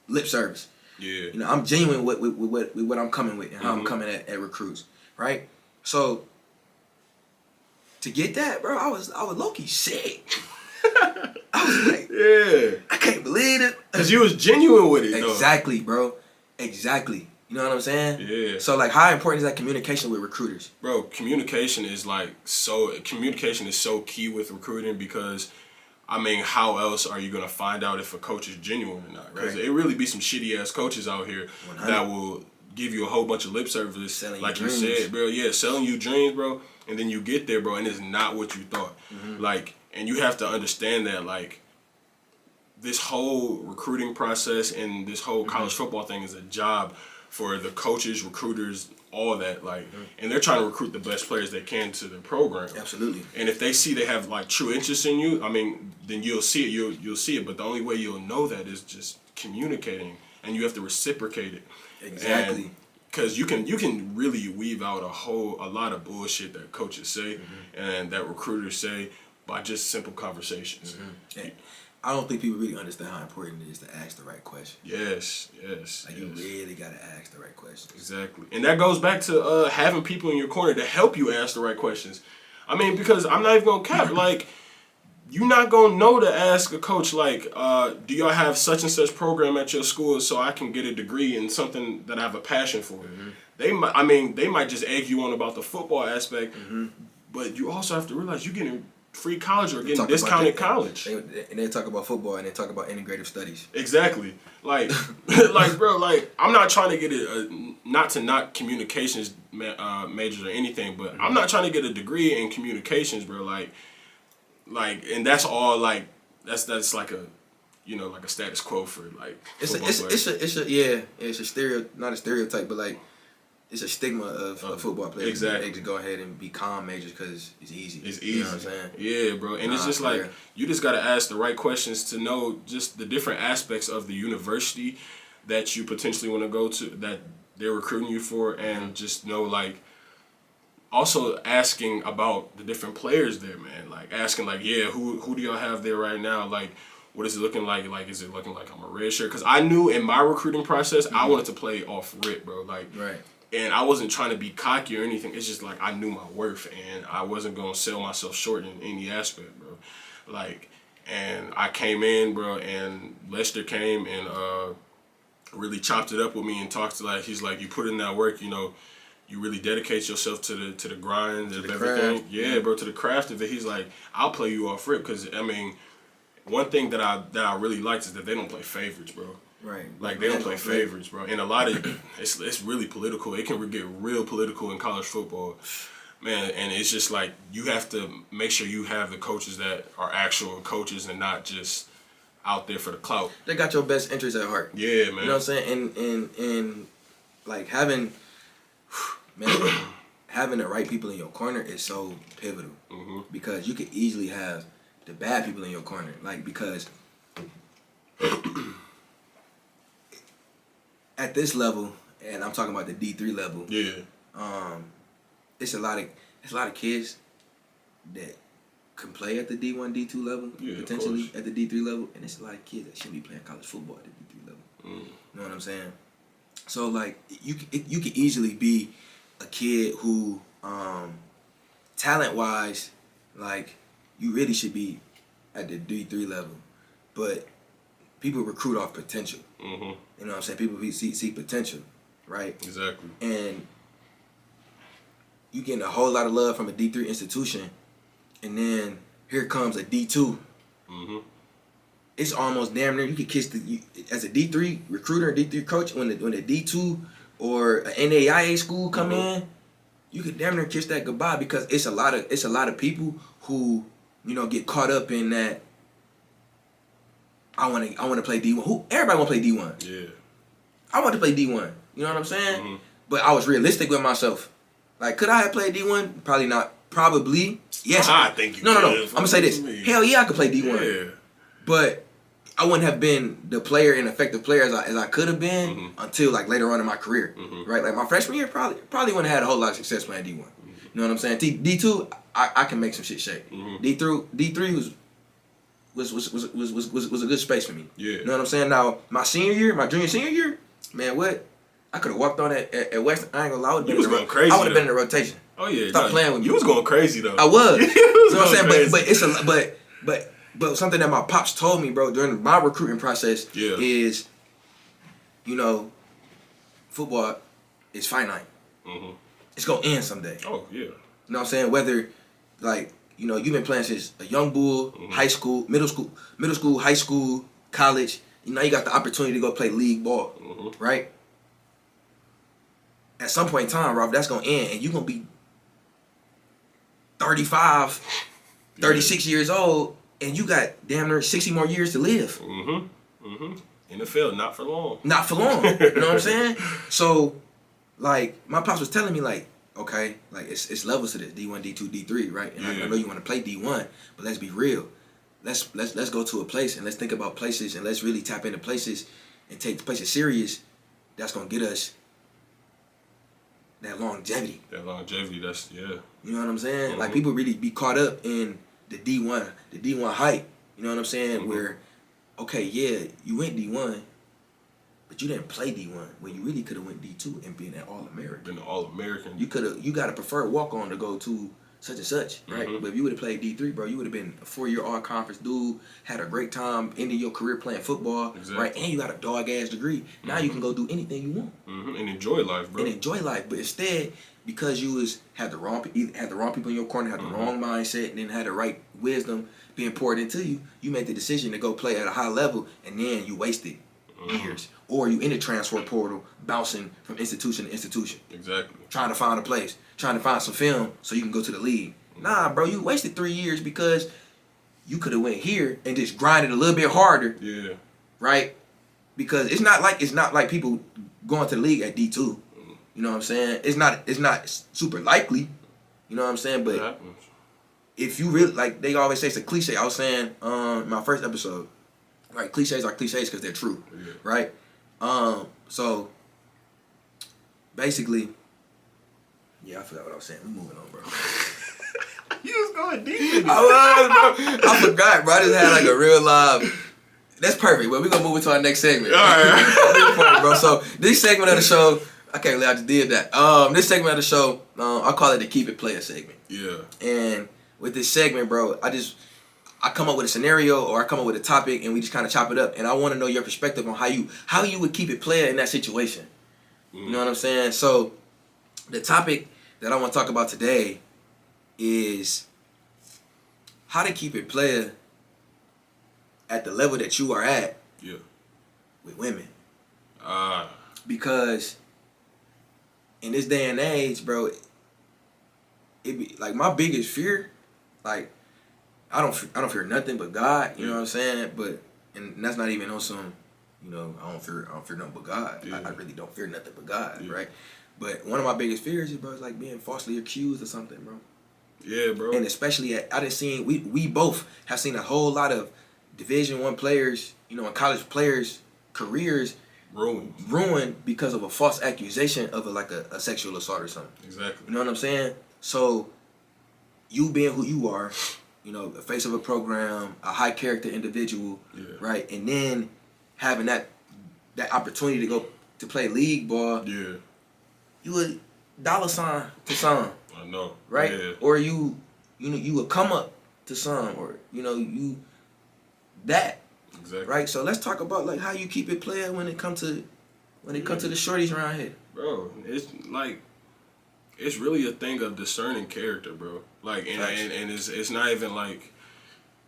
lip service. Yeah. You know, I'm genuine with what I'm coming with and how I'm coming at recruits, right? So to get that, bro, I was low-key sick. I was like, yeah, I can't believe it. Cause you was genuine with it. Exactly, bro. Exactly. You know what I'm saying? Yeah. So like, how important is that communication with recruiters? Bro, communication is so key with recruiting because, I mean, how else are you gonna find out if a coach is genuine or not? Because it really be some shitty ass coaches out here 100. that will give you a whole bunch of lip service, selling like you you said, bro. Yeah, selling you dreams, bro. And then you get there, bro, and it's not what you thought. Like, and you have to understand that, like, this whole recruiting process and this whole college football thing is a job for the coaches, recruiters, all that, like, and they're trying to recruit the best players they can to their program. Absolutely. And if they see they have like true interest in you, I mean, then you'll see it. You'll see it. But the only way you'll know that is just communicating, and you have to reciprocate it. Exactly. Because you can really weave out a lot of bullshit that coaches say and that recruiters say by just simple conversations. And I don't think people really understand how important it is to ask the right question. Yes. Like, you really got to ask the right questions. Exactly. And that goes back to having people in your corner to help you ask the right questions. I mean, because I'm not even going to cap, like, you're not going to know to ask a coach, like, do y'all have such and such program at your school so I can get a degree in something that I have a passion for? They might just egg you on about the football aspect, but you also have to realize you're getting free college or getting discounted college. And they talk about football and they talk about integrative studies. Exactly. Like, bro, like, I'm not trying to get not to knock communications majors or anything, but I'm not trying to get a degree in communications, bro. Like, and that's all, like, that's like a, you know, like a status quo for, like, It's not a stereotype, but like, it's a stigma of football players. Exactly. They just go ahead and be comm majors because it's easy. It's easy. You know what I'm saying? Yeah, bro. And it's just like, you just got to ask the right questions to know just the different aspects of the university that you potentially want to go to, that they're recruiting you for, and just know, like, also asking about the different players there, man. Like, asking, like, yeah, who do y'all have there right now? Like, what is it looking like? Like, is it looking like I'm a red shirt? Because I knew in my recruiting process, I wanted to play off rip, bro. Like, and I wasn't trying to be cocky or anything. It's just like I knew my worth, and I wasn't gonna sell myself short in any aspect, bro. Like, and I came in, bro, and Lester came and really chopped it up with me and talked to, like, he's like, you put in that work, you know, you really dedicate yourself to the grind of everything. Yeah, bro, to the craft of it. He's like, I'll play you off rip, because I mean, one thing that I really liked is that they don't play favorites, bro. Right. Like, they don't play favorites, bro. And a lot of it's really political. It can get real political in college football, man. And it's just like, you have to make sure you have the coaches that are actual coaches and not just out there for the clout. They got your best interests at heart. Yeah, man. You know what I'm saying? And like, having the right people in your corner is so pivotal, because you could easily have the bad people in your corner, like, because at this level, and I'm talking about the D3 level, it's a lot of kids that can play at the D1, D2 level, potentially at the D3 level, and it's a lot of kids that shouldn't be playing college football at the D3 level. You know what I'm saying? So, like, you could easily be a kid who, talent-wise, like, you really should be at the D3 level, but people recruit off potential. You know what I'm saying? People see potential, right? Exactly. And you getting a whole lot of love from a D3 institution, and then here comes a D2. It's almost damn near, you could kiss as a D3 recruiter, D3 coach, when the D2 or an NAIA school come in, you could damn near kiss that goodbye, because it's a lot of people who, you know, get caught up in that. I want to play D1. Everybody want to play D1. Yeah. I want to play D1. You know what I'm saying? But I was realistic with myself. Like, could I have played D1? Probably not. Probably. Yes. I think you No. could. I'm going to say this. Hell yeah, I could play D1. Yeah. But I wouldn't have been the player and effective player as I could have been until, like, later on in my career. Right? Like, my freshman year, probably wouldn't have had a whole lot of success playing D1. know what I'm saying? D2, I can make some shit shake. D3 was a good space for me. Yeah. You know what I'm saying? Now, my junior senior year, man, what? I could have walked on at Western. I ain't gonna lie. I would have going crazy. I would have been in the rotation. Oh yeah. Stop playing with me. You was going crazy though. I was. You know what I'm saying? Crazy. But it's a but something that my pops told me, bro, during my recruiting process is, you know, football is finite. It's gonna end someday. Oh yeah. You know what I'm saying? Whether, like, you know, you've been playing since a young bull, high school, middle school, high school, college. You know, you got the opportunity to go play league ball, right? At some point in time, Rob, that's going to end, and you're going to be 35, 36 years old, and you got damn near 60 more years to live. In the field, not for long. Not for long. You know what I'm saying? So, like, my pops was telling me, like, okay, like, it's levels to this, D1, D2, D3, right? And I know you want to play D1, but let's be real. Let's go to a place, and let's think about places, and let's really tap into places and take the places serious. That's going to get us that longevity. That's, yeah. You know what I'm saying? Like, people really be caught up in the D1 hype. You know what I'm saying? Where, okay, yeah, you went D1, but you didn't play D1. Well, you really could have went D2 and been an All-American. Been an All-American. You got a preferred walk-on to go to such and such, right? But if you would have played D3, bro, you would have been a 4-year all-conference dude, had a great time, ended your career playing football, right? And you got a dog-ass degree. Now you can go do anything you want. And enjoy life, bro. But instead, because you had the wrong people in your corner, had the wrong mindset, and then had the right wisdom being poured into you, you made the decision to go play at a high level, and then you wasted years. Or you in the transfer portal, bouncing from institution to institution. Exactly. Trying to find a place, trying to find some film so you can go to the league. Nah, bro, you wasted 3 years because you could have went here and just grinded a little bit harder. Yeah. Right? Because it's not like people going to the league at D2. You know what I'm saying? It's not super likely. You know what I'm saying? But if you really, like they always say, it's a cliche. I was saying in my first episode, right? Cliches are cliches because they're true, right? So basically, I forgot what I was saying. We're moving on, bro. You was going deep. I was, bro. I forgot, bro. I just had like a real live. That's perfect. But we're gonna move into our next segment. All right, point, bro. So this segment of the show, I can't believe I just did that. This segment of the show, I call it the Keep It Player segment. Yeah. And with this segment, bro, I come up with a scenario or I come up with a topic and we just kind of chop it up. And I want to know your perspective on how you would keep it player in that situation. You know what I'm saying? So the topic that I want to talk about today is how to keep it player at the level that you are at with women. Because in this day and age, bro, it be like my biggest fear, like I don't fear nothing but God. You know what I'm saying? But and that's not even on some, you know, I don't fear nothing but God. I really don't fear nothing but God, right? But one of my biggest fears is, bro, is like being falsely accused or something, bro. Yeah, bro. And especially we both have seen a whole lot of Division I players, you know, and college players' careers ruined because of a false accusation of a sexual assault or something. Exactly. You know what I'm saying? So you being who you are, you know, the face of a program, a high character individual, right? And then having that opportunity to go to play league ball, you would $sign to some. I know. Right? Yeah. Or you would come up to some, or you know, that. Exactly. Right? So let's talk about like how you keep it player when it comes to the shorties around here. Bro, it's like it's really a thing of discerning character, bro. Like and it's not even like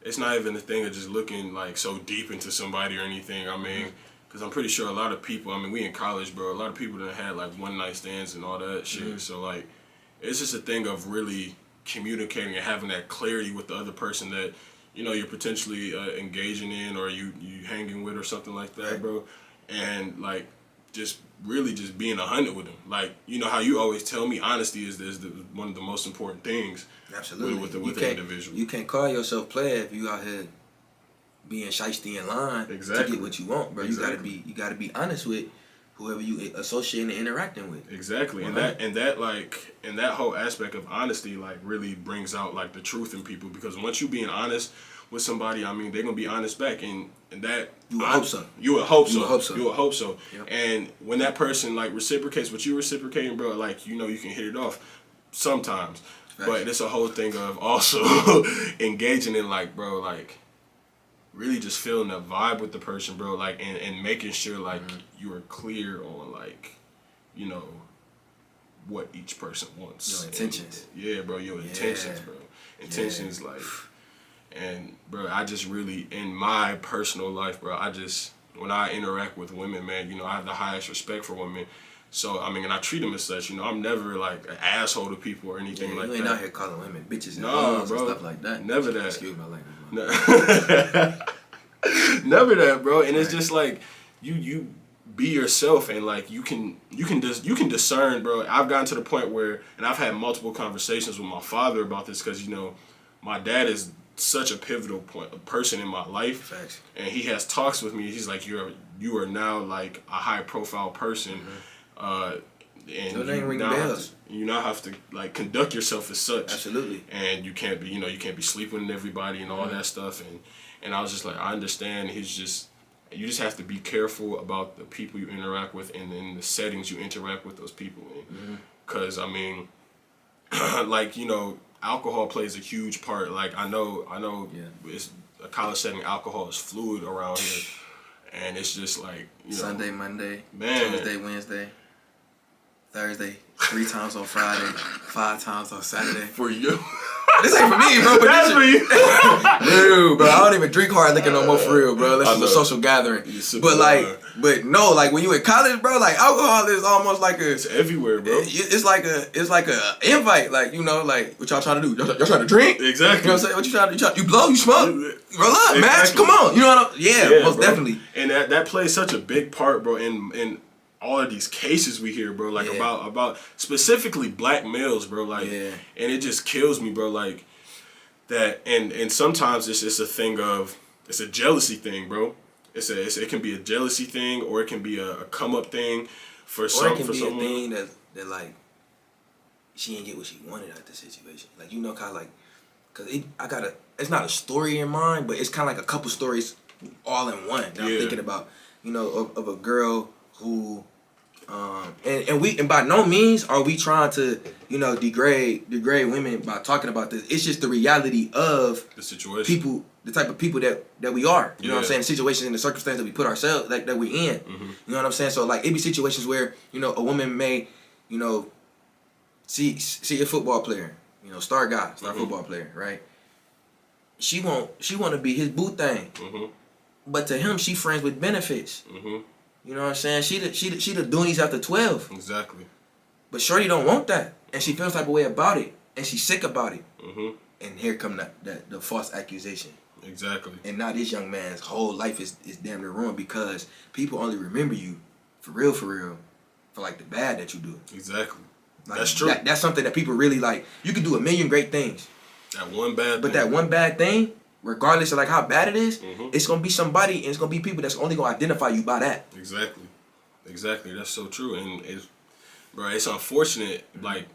it's not even a thing of just looking like so deep into somebody or anything. I mean, because I'm pretty sure a lot of people, I mean, we in college, bro, a lot of people that had like one night stands and all that shit. So like it's just a thing of really communicating and having that clarity with the other person that, you know, you're potentially engaging in or you hanging with or something like that, bro. And like just really just being 100 with them. Like, you know how you always tell me honesty is one of the most important things. Absolutely. With an individual. You can't call yourself player if you out here being shiesty in line to get what you want, bro. Exactly. You gotta be honest with whoever you associate and interacting with. Exactly. And that whole aspect of honesty like really brings out like the truth in people, because once you being honest with somebody, I mean, they're gonna be honest back, and that you would hope so. You would hope so. You would hope so. You would hope so. Yep. And when that person like reciprocates what you reciprocating, bro, like you can hit it off sometimes. Facts. But it's a whole thing of also engaging in like, bro, like really just feeling the vibe with the person, bro, like and making sure like you are clear on like, what each person wants. Your intentions. And, bro, your intentions, bro. Intentions like, and bro, I just really, in my personal life, bro, when I interact with women, man, I have the highest respect for women. So, I mean, and I treat them as such, I'm never like an asshole to people or anything like that. You ain't out here calling women bitches and bro, and stuff like that. Never that. Excuse my language. Never that, bro. And it's just like you be yourself, and like you can discern, bro. I've gotten to the point where, and I've had multiple conversations with my father about this, because my dad is such a pivotal person in my life. Facts. And he has talks with me. He's like, you are now like a high profile person. And you now have to like conduct yourself as such. Absolutely. And you can't be sleeping with everybody and all that stuff. And I was just like, I understand. You just have to be careful about the people you interact with and in the settings you interact with those people in. Because I mean, like alcohol plays a huge part. Like I know, it's a college setting. Alcohol is fluid around here, and it's just like Sunday, Monday, man. Tuesday, Wednesday, Thursday, 3 times on Friday, 5 times on Saturday. For you. This ain't for me, bro. But that's for you. Dude, bro, I don't even drink hard liquor no more for real, bro. This is a social gathering. But no, like when you in college, bro, like alcohol is almost like it's everywhere, bro. It's like a invite, like like what y'all trying to do? Y'all trying to drink? Exactly. You know what I'm saying? What you trying to do? You blow? You smoke? Roll up, match. Come on. You know what I'm? Yeah, most bro. definitely. And that plays such a big part, bro. In all of these cases we hear, bro, like about specifically black males, bro, like, and it just kills me, bro, like that, and sometimes it's a thing of, it's a jealousy thing, bro. It can be a jealousy thing, or it can be a come up thing for someone. Or it can be a thing that like she didn't get what she wanted out of the situation, like kind of like, cause it's not a story in mind, but it's kind of like a couple stories all in one that I'm thinking about, of a girl who. And by no means are we trying to degrade women by talking about this. It's just the reality of the situation, people, the type of people that we are. You know what I'm saying? The situations and the circumstances that we put ourselves that we in. You know what I'm saying? So like it be situations where a woman may see a football player, star football player, right? She want to be his boo thing, but to him she friends with benefits. You know what I'm saying? She the doonies after 12. Exactly. But shorty don't want that, and she feels type of way about it, and she's sick about it. And here come the false accusation. Exactly. And now this young man's whole life is damn near ruined, because people only remember you for real for like the bad that you do. Exactly. Like, that's true. That's something that people really like. You can do a million great things. That one bad but thing. that one bad thing, regardless of like how bad it is, it's gonna be somebody, and it's gonna be people that's only gonna identify you by that. Exactly. That's so true, and it's unfortunate like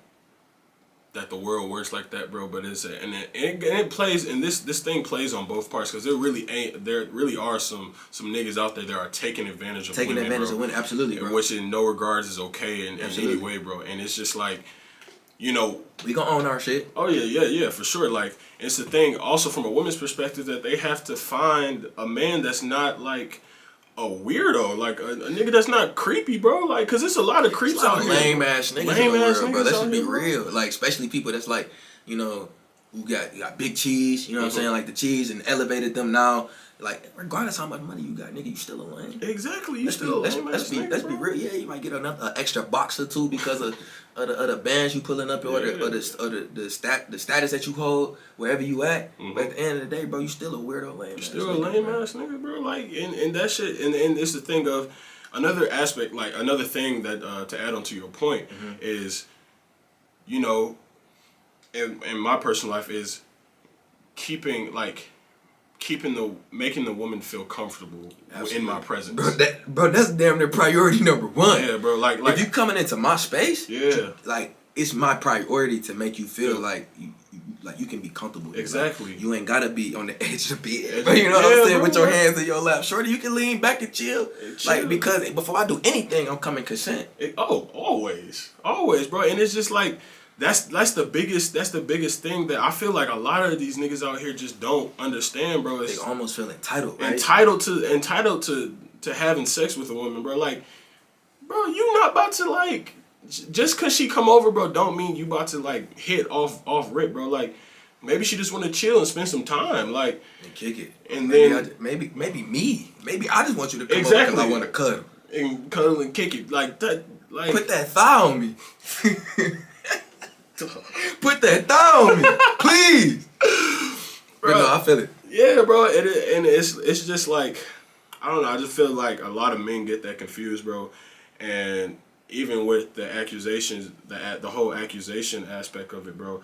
that the world works like that, bro. But it plays, and this thing plays on both parts, because there really are some niggas out there that are taking advantage of women, absolutely, bro. Which in no regards is okay in any way, bro. And it's just like, we gonna own our shit. Oh yeah, for sure. Like, it's the thing also from a woman's perspective that they have to find a man that's not like a weirdo, like a nigga that's not creepy, bro. Like, cause it's a lot of creeps out here. Lame ass niggas in the world, bro. Let's just be real. Like, especially people that's like, who got big cheese. You know what I'm saying? Like the cheese, and elevated them now. Like, regardless how much money you got, nigga, you still a lame. Exactly, you still a lame. Let's be real. Yeah, you might get another extra box or two because of the bands you pulling up, or the status that you hold wherever you at. But at the end of the day, bro, you still a weirdo lame. You still a lame ass nigga, bro. Like, and that shit, and it's the thing of another aspect, like another thing that to add on to your point is, in my personal life is keeping making the woman feel comfortable in my presence. Bro, that's damn near priority number one. Yeah, bro. Like if you coming into my space, yeah, like it's my priority to make you feel like you can be comfortable. Exactly. Like, you ain't gotta be on the edge of the bed. You know what I'm saying? Bro, with your hands in your lap, shorty, you can lean back and chill. Like because before I do anything, I'm coming consent. Always, bro. And it's just like. That's the biggest thing that I feel like a lot of these niggas out here just don't understand, bro. They almost feel entitled, right? Entitled to having sex with a woman, bro. Like, bro, you not about to like just cause she come over, bro, don't mean you about to like hit off rip, bro. Like, maybe she just want to chill and spend some time, like and kick it. And maybe I just want you to come over because I want to cuddle and kick it like that. Like put that thigh on me. Put that thigh on me, please. Bro, no, I feel it. Yeah, bro. And it's just like, I don't know. I just feel like a lot of men get that confused, bro. And even with the accusations, the whole accusation aspect of it, bro,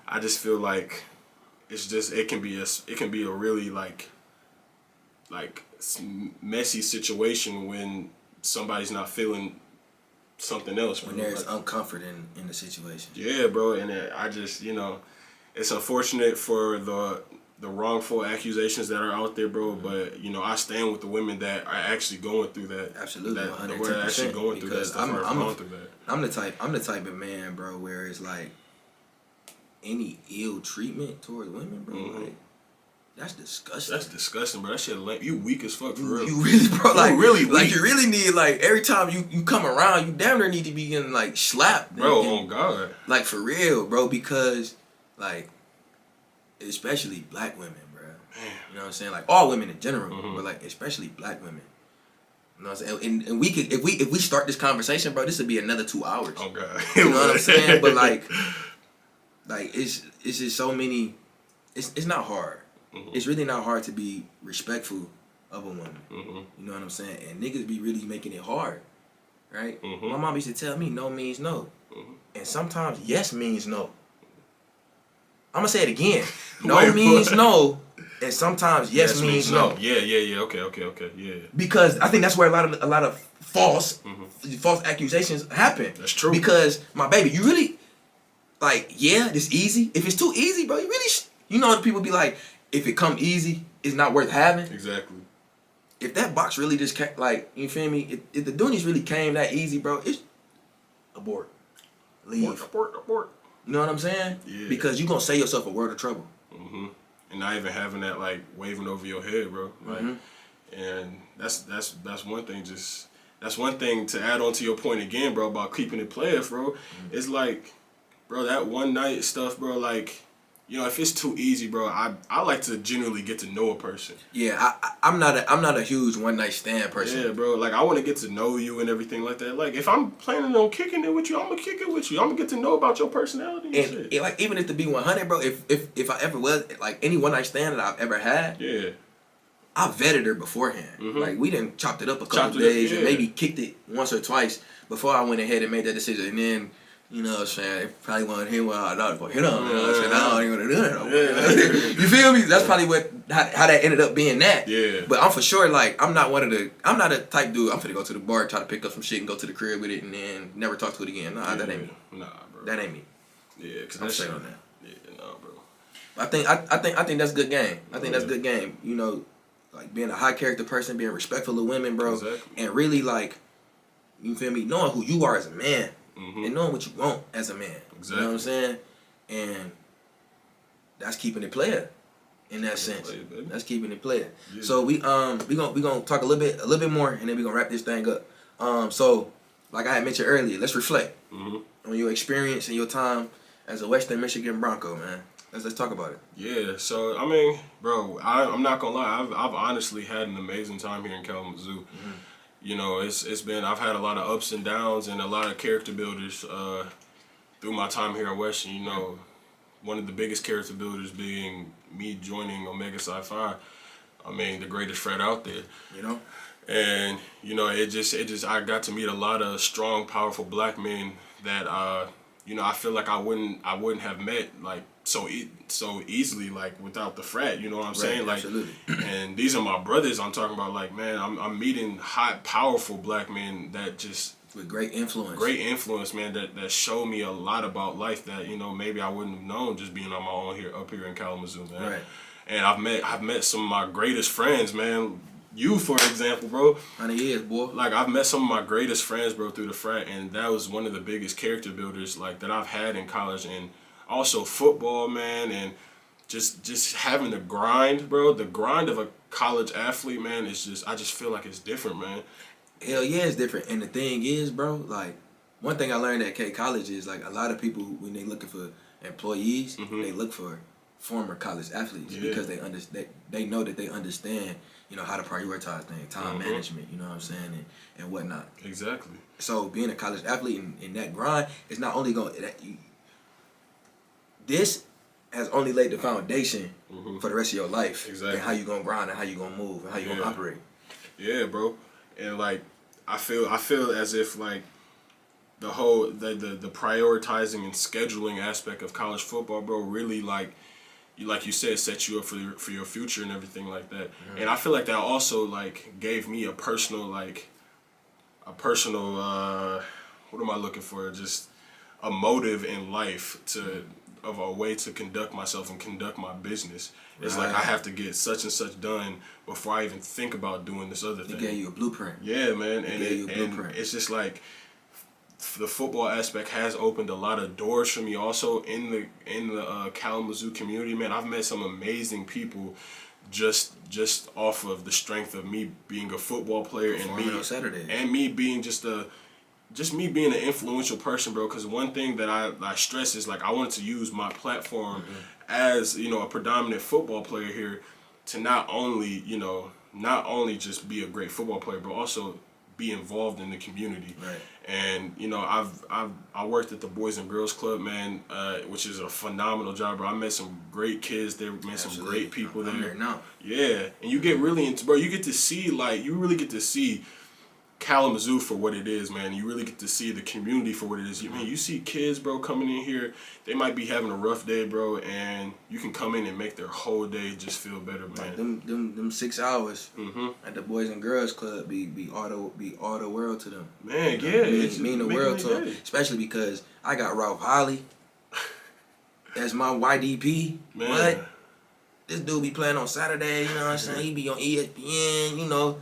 I just feel like it's just it can be a really like messy situation when somebody's not feeling something else, bro. When there's uncomfort in the situation. Yeah, bro, and I just, it's unfortunate for the wrongful accusations that are out there, bro. But I stand with the women that are actually going through that. Absolutely, 110%. We're actually going through that stuff. I'm the type of man, bro, where it's like any ill treatment towards women, bro. Like, that's disgusting. That's disgusting, bro. That shit, you weak as fuck for real. You really, bro. Like, really weak. Like, you really need, like, every time you come around, you damn near need to be getting, like, slapped. Bro, oh, God. Like, for real, bro, because, like, especially black women, bro. You know what I'm saying? Like, all women in general, but, like, especially black women. You know what I'm saying? And we could, if we start this conversation, bro, this would be another 2 hours. Oh, God. You know what I'm saying? But, like, it's just so many, it's not hard. It's really not hard to be respectful of a woman. You know what I'm saying? And niggas be really making it hard, right? My mom used to tell me no means no. And sometimes yes means no. I'm going to say it again. No means no. And sometimes yes means no. Yeah. Okay. Yeah. Because I think that's where a lot of false accusations happen. That's true. Because, my baby, you really, like, yeah, this easy. If it's too easy, bro, you really, people be like, if it come easy, it's not worth having. Exactly. If that box really just came, like, you feel me? If the Doonies really came that easy, bro, it's abort. Leave. Abort. You know what I'm saying? Yeah. Because you gonna save yourself a world of trouble. And not even having that like waving over your head, bro. Like, and that's one thing. That's one thing to add on to your point again, bro, about keeping it player, bro. It's like, bro, that one night stuff, bro. Like, if it's too easy, bro, I like to genuinely get to know a person. Yeah, I'm not a huge one night stand person. Yeah, bro. Like, I want to get to know you and everything like that. Like, if I'm planning on kicking it with you, I'm gonna kick it with you. I'm gonna get to know about your personality and shit. Like, even if to be 100, bro, if I ever was like any one night stand that I've ever had, I vetted her beforehand. Like, we done chopped it up a couple days and maybe kicked it once or twice before I went ahead and made that decision. And then, you know what I'm saying, it probably wasn't him where I thought it was him. You know what I'm saying? I don't even want to do that no more. You feel me? That's probably how that ended up being that. Yeah. But I'm for sure, like, I'm not a type dude, I'm finna go to the bar, try to pick up some shit and go to the crib with it and then never talk to it again. Nah, that ain't me. Nah, bro. That ain't me. Yeah, because I'm straight on that. Yeah, nah, bro. I think that's good game. I think that's good game. You know, like, being a high character person, being respectful of women, bro. Exactly. And really, like, you feel me, knowing who you are as a man. And knowing what you want as a man. Exactly. You know what I'm saying? And that's keeping it player in that sense. That's keeping it player. Yeah. So we gonna talk a little bit more, and then we gonna wrap this thing up. So like I had mentioned earlier, let's reflect on your experience and your time as a Western Michigan Bronco, man. Let's talk about it. Yeah. So I mean, bro, I'm not gonna lie. I've honestly had an amazing time here in Kalamazoo. You know, it's been, I've had a lot of ups and downs and a lot of character builders through my time here at Western. You know, one of the biggest character builders being me joining Omega Sci-Fi. I mean, the greatest frat out there. You know? And, it just I got to meet a lot of strong, powerful black men that you know, I feel like I wouldn't have met like so easily like without the frat. You know what I'm saying? Like, absolutely. And these are my brothers. I'm talking about. Like, man, I'm meeting hot, powerful black men that just with great influence. Great influence, man. That showed me a lot about life that, you know, maybe I wouldn't have known just being on my own up here in Kalamazoo, man. Right. And I've met some of my greatest friends, man. You, for example, bro. 100 years, boy. Like, I've met some of my greatest friends, bro, through the frat, and that was one of the biggest character builders, like, that I've had in college, and also football, man, and just having the grind, bro. The grind of a college athlete, man, is just, I just feel like it's different, man. Hell yeah, it's different. And the thing is, bro, like, one thing I learned at K College is, like, a lot of people, when they looking for employees, they look for former college athletes because they know that they understand, you know, how to prioritize things, time management, you know what I'm saying, and whatnot. Exactly. So being a college athlete in that grind is not only going this has only laid the foundation for the rest of your life. Exactly. And how you gonna grind and how you gonna move and how you gonna operate. Yeah, bro. And like I feel as if like the whole the prioritizing and scheduling aspect of college football, bro, really like you said, set you up for your future and everything like that. And I feel like that also like gave me a personal what am I looking for? Just a motive in life of a way to conduct myself and conduct my business. It's like I have to get such and such done before I even think about doing this other thing. It gave you a blueprint. Yeah, man. And it's just like the football aspect has opened a lot of doors for me. Also in the Kalamazoo community, man, I've met some amazing people just off of the strength of me being a football player and me being just me being an influential person, bro. Because one thing that I stress is like I wanted to use my platform as, you know, a predominant football player here to not only just be a great football player, but also be involved in the community. Right. And you know, I worked at the Boys and Girls Club, man, which is a phenomenal job, bro. I met some great kids there, met some great people there. I'm there now. Yeah, and you get really into, bro. You get to see you really get to see Kalamazoo for what it is, man. You really get to see the community for what it is. You see kids, bro, coming in here. They might be having a rough day, bro, and you can come in and make their whole day just feel better, man. Like them 6 hours at the Boys and Girls Club be all the world to them. Man, It mean the world to them, especially because I got Ralph Holley as my YDP. Man. But this dude be playing on Saturday, you know what I'm saying? He be on ESPN, you know.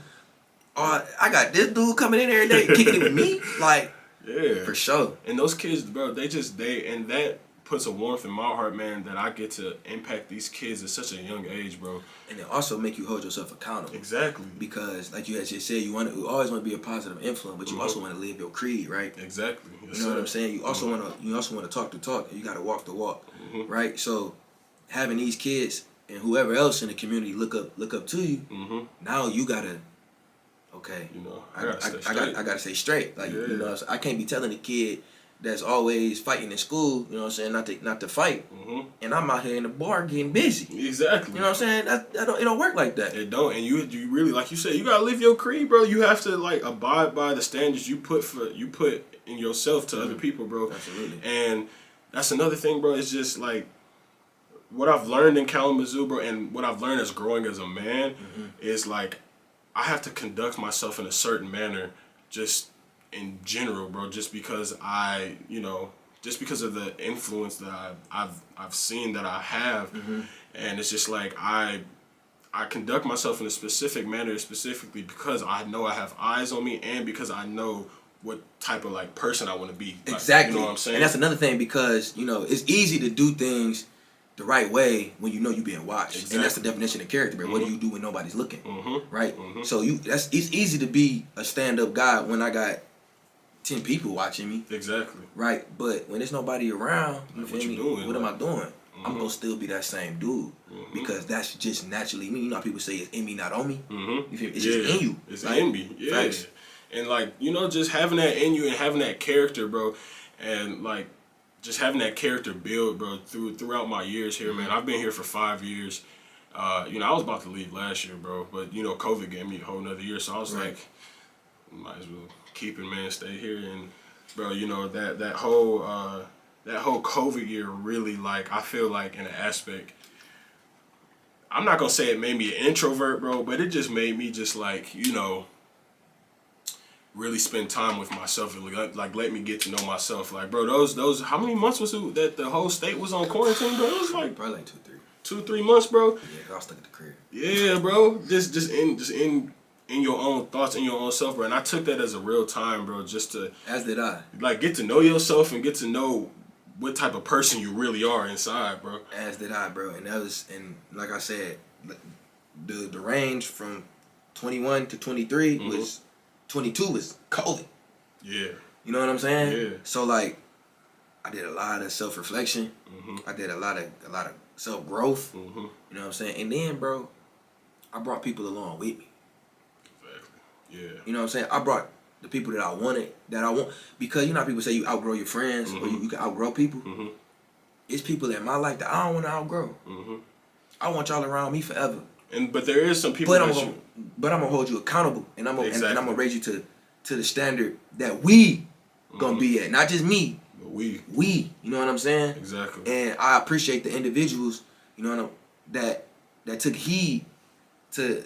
I got this dude coming in every day kicking it with me, like, yeah, for sure. And those kids, bro, and that puts a warmth in my heart, man, that I get to impact these kids at such a young age, bro. And it also make you hold yourself accountable. Exactly. Because, like you had just said, you always want to be a positive influence, but you also want to live your creed, right? Exactly. Yes, you know what I'm saying? You also want to talk the talk, and you got to walk the walk, right? So having these kids and whoever else in the community look up to you, now you gotta. Okay, you know, I gotta stay straight. Like, you know, I can't be telling the kid that's always fighting in school, you know what I'm saying, not to fight, and I'm out here in the bar getting busy. Exactly. You know what I'm saying? It don't work like that. It don't, and you really, like you said, you gotta live your creed, bro. You have to like abide by the standards you put in yourself to other people, bro. Absolutely. And that's another thing, bro. It's just like what I've learned in Kalamazoo, bro, and what I've learned as growing as a man is like, I have to conduct myself in a certain manner just in general, bro, just because of the influence that I've seen that I have. And it's just like I conduct myself in a specific manner specifically because I know I have eyes on me and because I know what type of like person I want to be. Exactly. You know what I'm saying? And that's another thing because, you know, it's easy to do things the right way when you know you're being watched. Exactly. And that's the definition of character, bro. What do you do when nobody's looking? Right? So it's easy to be a stand-up guy when I got 10 people watching me. Exactly. Right? But when there's nobody around, what you doing? What am I doing? I'm going to still be that same dude because that's just naturally me. You know how people say it's in me, not on me? You feel me? It's just in you. It's in me. Yeah. Facts. And like, you know, just having that in you and having that character, bro, and like, just having that character build, bro, throughout my years here, man. I've been here for 5 years. You know, I was about to leave last year, bro, but you know, COVID gave me a whole nother year, so I was like, might as well keep it, man, stay here, and bro, you know that whole that whole COVID year really, like, I feel like in an aspect, I'm not gonna say it made me an introvert, bro, but it just made me just like, you know, really spend time with myself and like let me get to know myself. Like, bro, those how many months was it that the whole state was on quarantine, bro? It was like probably like 2-3 months, bro. Yeah, I was stuck at the crib. Yeah, bro. Just in your own thoughts, in your own self, bro. And I took that as a real time, bro, just to, as did I, like, get to know yourself and get to know what type of person you really are inside, bro. As did I, bro. And that was, and like I said, the range from 21 to 23 was 22 was cold. Yeah. You know what I'm saying? Yeah. So like, I did a lot of self-reflection. I did a lot of self-growth. You know what I'm saying? And then, bro, I brought people along with me. Exactly. Yeah. You know what I'm saying? I brought the people that I wanted, that I want, because you know how people say you outgrow your friends or you can outgrow people. It's people in my life that I don't want to outgrow. I want y'all around me forever. But there is some people but I'm gonna hold you accountable, and I'm gonna raise you to the standard that we gonna be at, not just me. But we. You know what I'm saying? Exactly. And I appreciate the individuals, you know, that took heed to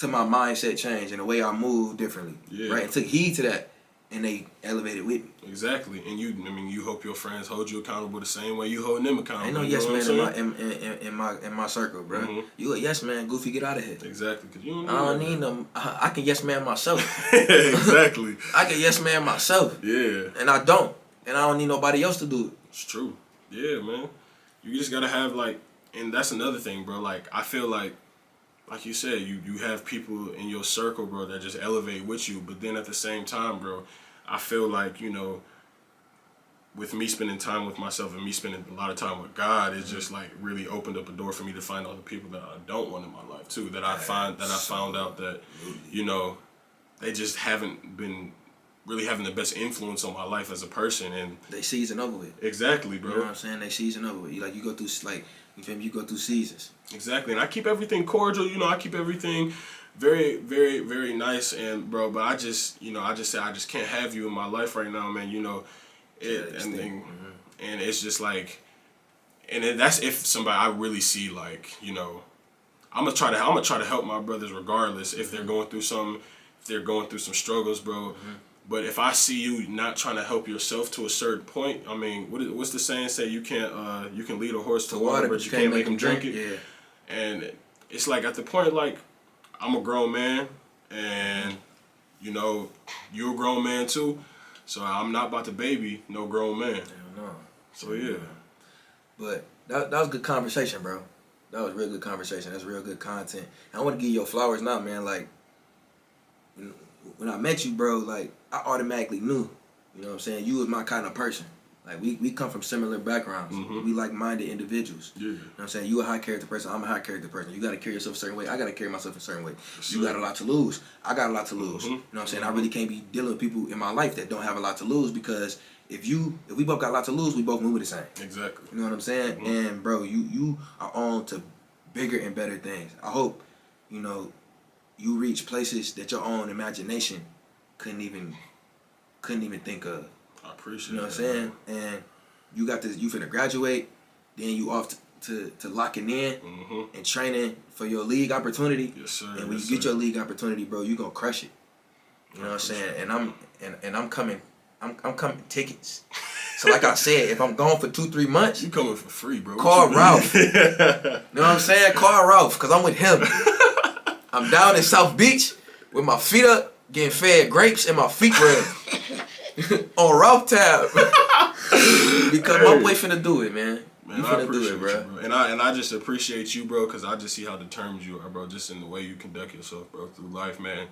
my mindset change and the way I move differently. Yeah. Right, and took heed to that, and they elevated with me. Exactly. And you hope your friends hold you accountable the same way you holding them accountable. Ain't no yes man in my circle, bro. You a yes man, Goofy, get out of here. Exactly, because you don't need I don't need them. I can yes man myself. Exactly. I can yes man myself. Yeah. And I don't need nobody else to do it. It's true. Yeah, man. You just gotta have, like, and that's another thing, bro. Like, I feel like you said, you have people in your circle, bro, that just elevate with you. But then at the same time, bro, I feel like, you know, with me spending time with myself and me spending a lot of time with God, it's just like really opened up a door for me to find other people that I don't want in my life too. That I found out that, you know, they just haven't been really having the best influence on my life as a person, and they season over with. Exactly, bro. You know what I'm saying? They season over with. You go through, like, you feel me? You go through seasons. Exactly, and I keep everything cordial. You know, I keep everything very, very, very nice, and bro. But I just say I just can't have you in my life right now, man. You know, and it's just like, and that's if somebody I really see, like, you know, I'm gonna try to help my brothers regardless if they're going through some struggles, bro. But if I see you not trying to help yourself to a certain point, I mean, what's the saying? Say you can lead a horse to water, but you can't make him drink it. Yeah. And it's like at the point, like, I'm a grown man, and you know, you're a grown man too. So I'm not about to baby no grown man. No. So yeah. But that was good conversation, bro. That was real good conversation. That's real good content. And I want to give you your flowers now, man. Like, when I met you, bro, like, I automatically knew, you know what I'm saying, you was my kind of person. Like, we come from similar backgrounds. We like-minded individuals. Yeah. You know what I'm saying? You a high-character person, I'm a high-character person. You got to carry yourself a certain way. I got to carry myself a certain way. You got a lot to lose. I got a lot to lose. You know what I'm saying? I really can't be dealing with people in my life that don't have a lot to lose, because if we both got a lot to lose, we both move the same. Exactly. You know what I'm saying? And, bro, you are on to bigger and better things. I hope, you know, you reach places that your own imagination couldn't even think of. I appreciate it. You know what I'm saying? And you finna graduate, then you off to locking in and training for your league opportunity. Yes, sir. And when you get your league opportunity, bro, you gonna crush it. You know what I'm saying? And I'm coming tickets. So like I said, if I'm gone for 2-3 months, you coming for free, bro. Call Ralph. You know what I'm saying? Call Ralph, cause I'm with him. I'm down in South Beach with my feet up, getting fed grapes and my feet rubbed on Ralph tab. Because my boy finna do it, man. Man, You I finna appreciate do it, bro. you, bro. And I just appreciate you, bro, because I just see how determined you are, bro, just in the way you conduct yourself, bro, through life, man.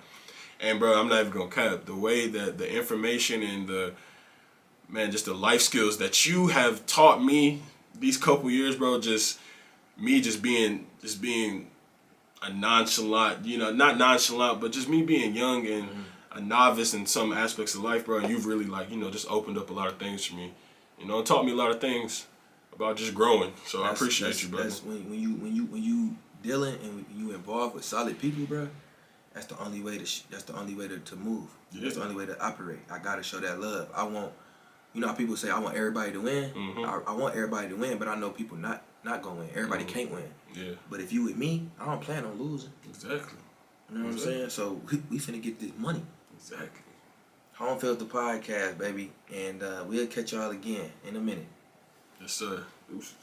And, bro, I'm not even going to cap. The way that the information and just the life skills that you have taught me these couple years, bro, just being a nonchalant, you know, not nonchalant, but just me being young and a novice in some aspects of life, bro. And you've really, like, you know, just opened up a lot of things for me. You know, and taught me a lot of things about just growing. So I appreciate you, bro. That's when you dealing and when you involved with solid people, bro. That's the only way to move. Yeah. That's the only way to operate. I gotta show that love. I want, You know how people say, I want everybody to win? Mm-hmm. I want everybody to win, but I know people not gonna win. Everybody can't win. Yeah. But if you with me, I don't plan on losing. Exactly. You know what I'm saying? So we finna get this money. Exactly. Homefeld the podcast, baby. And we'll catch y'all again in a minute. Yes, sir. Deuces.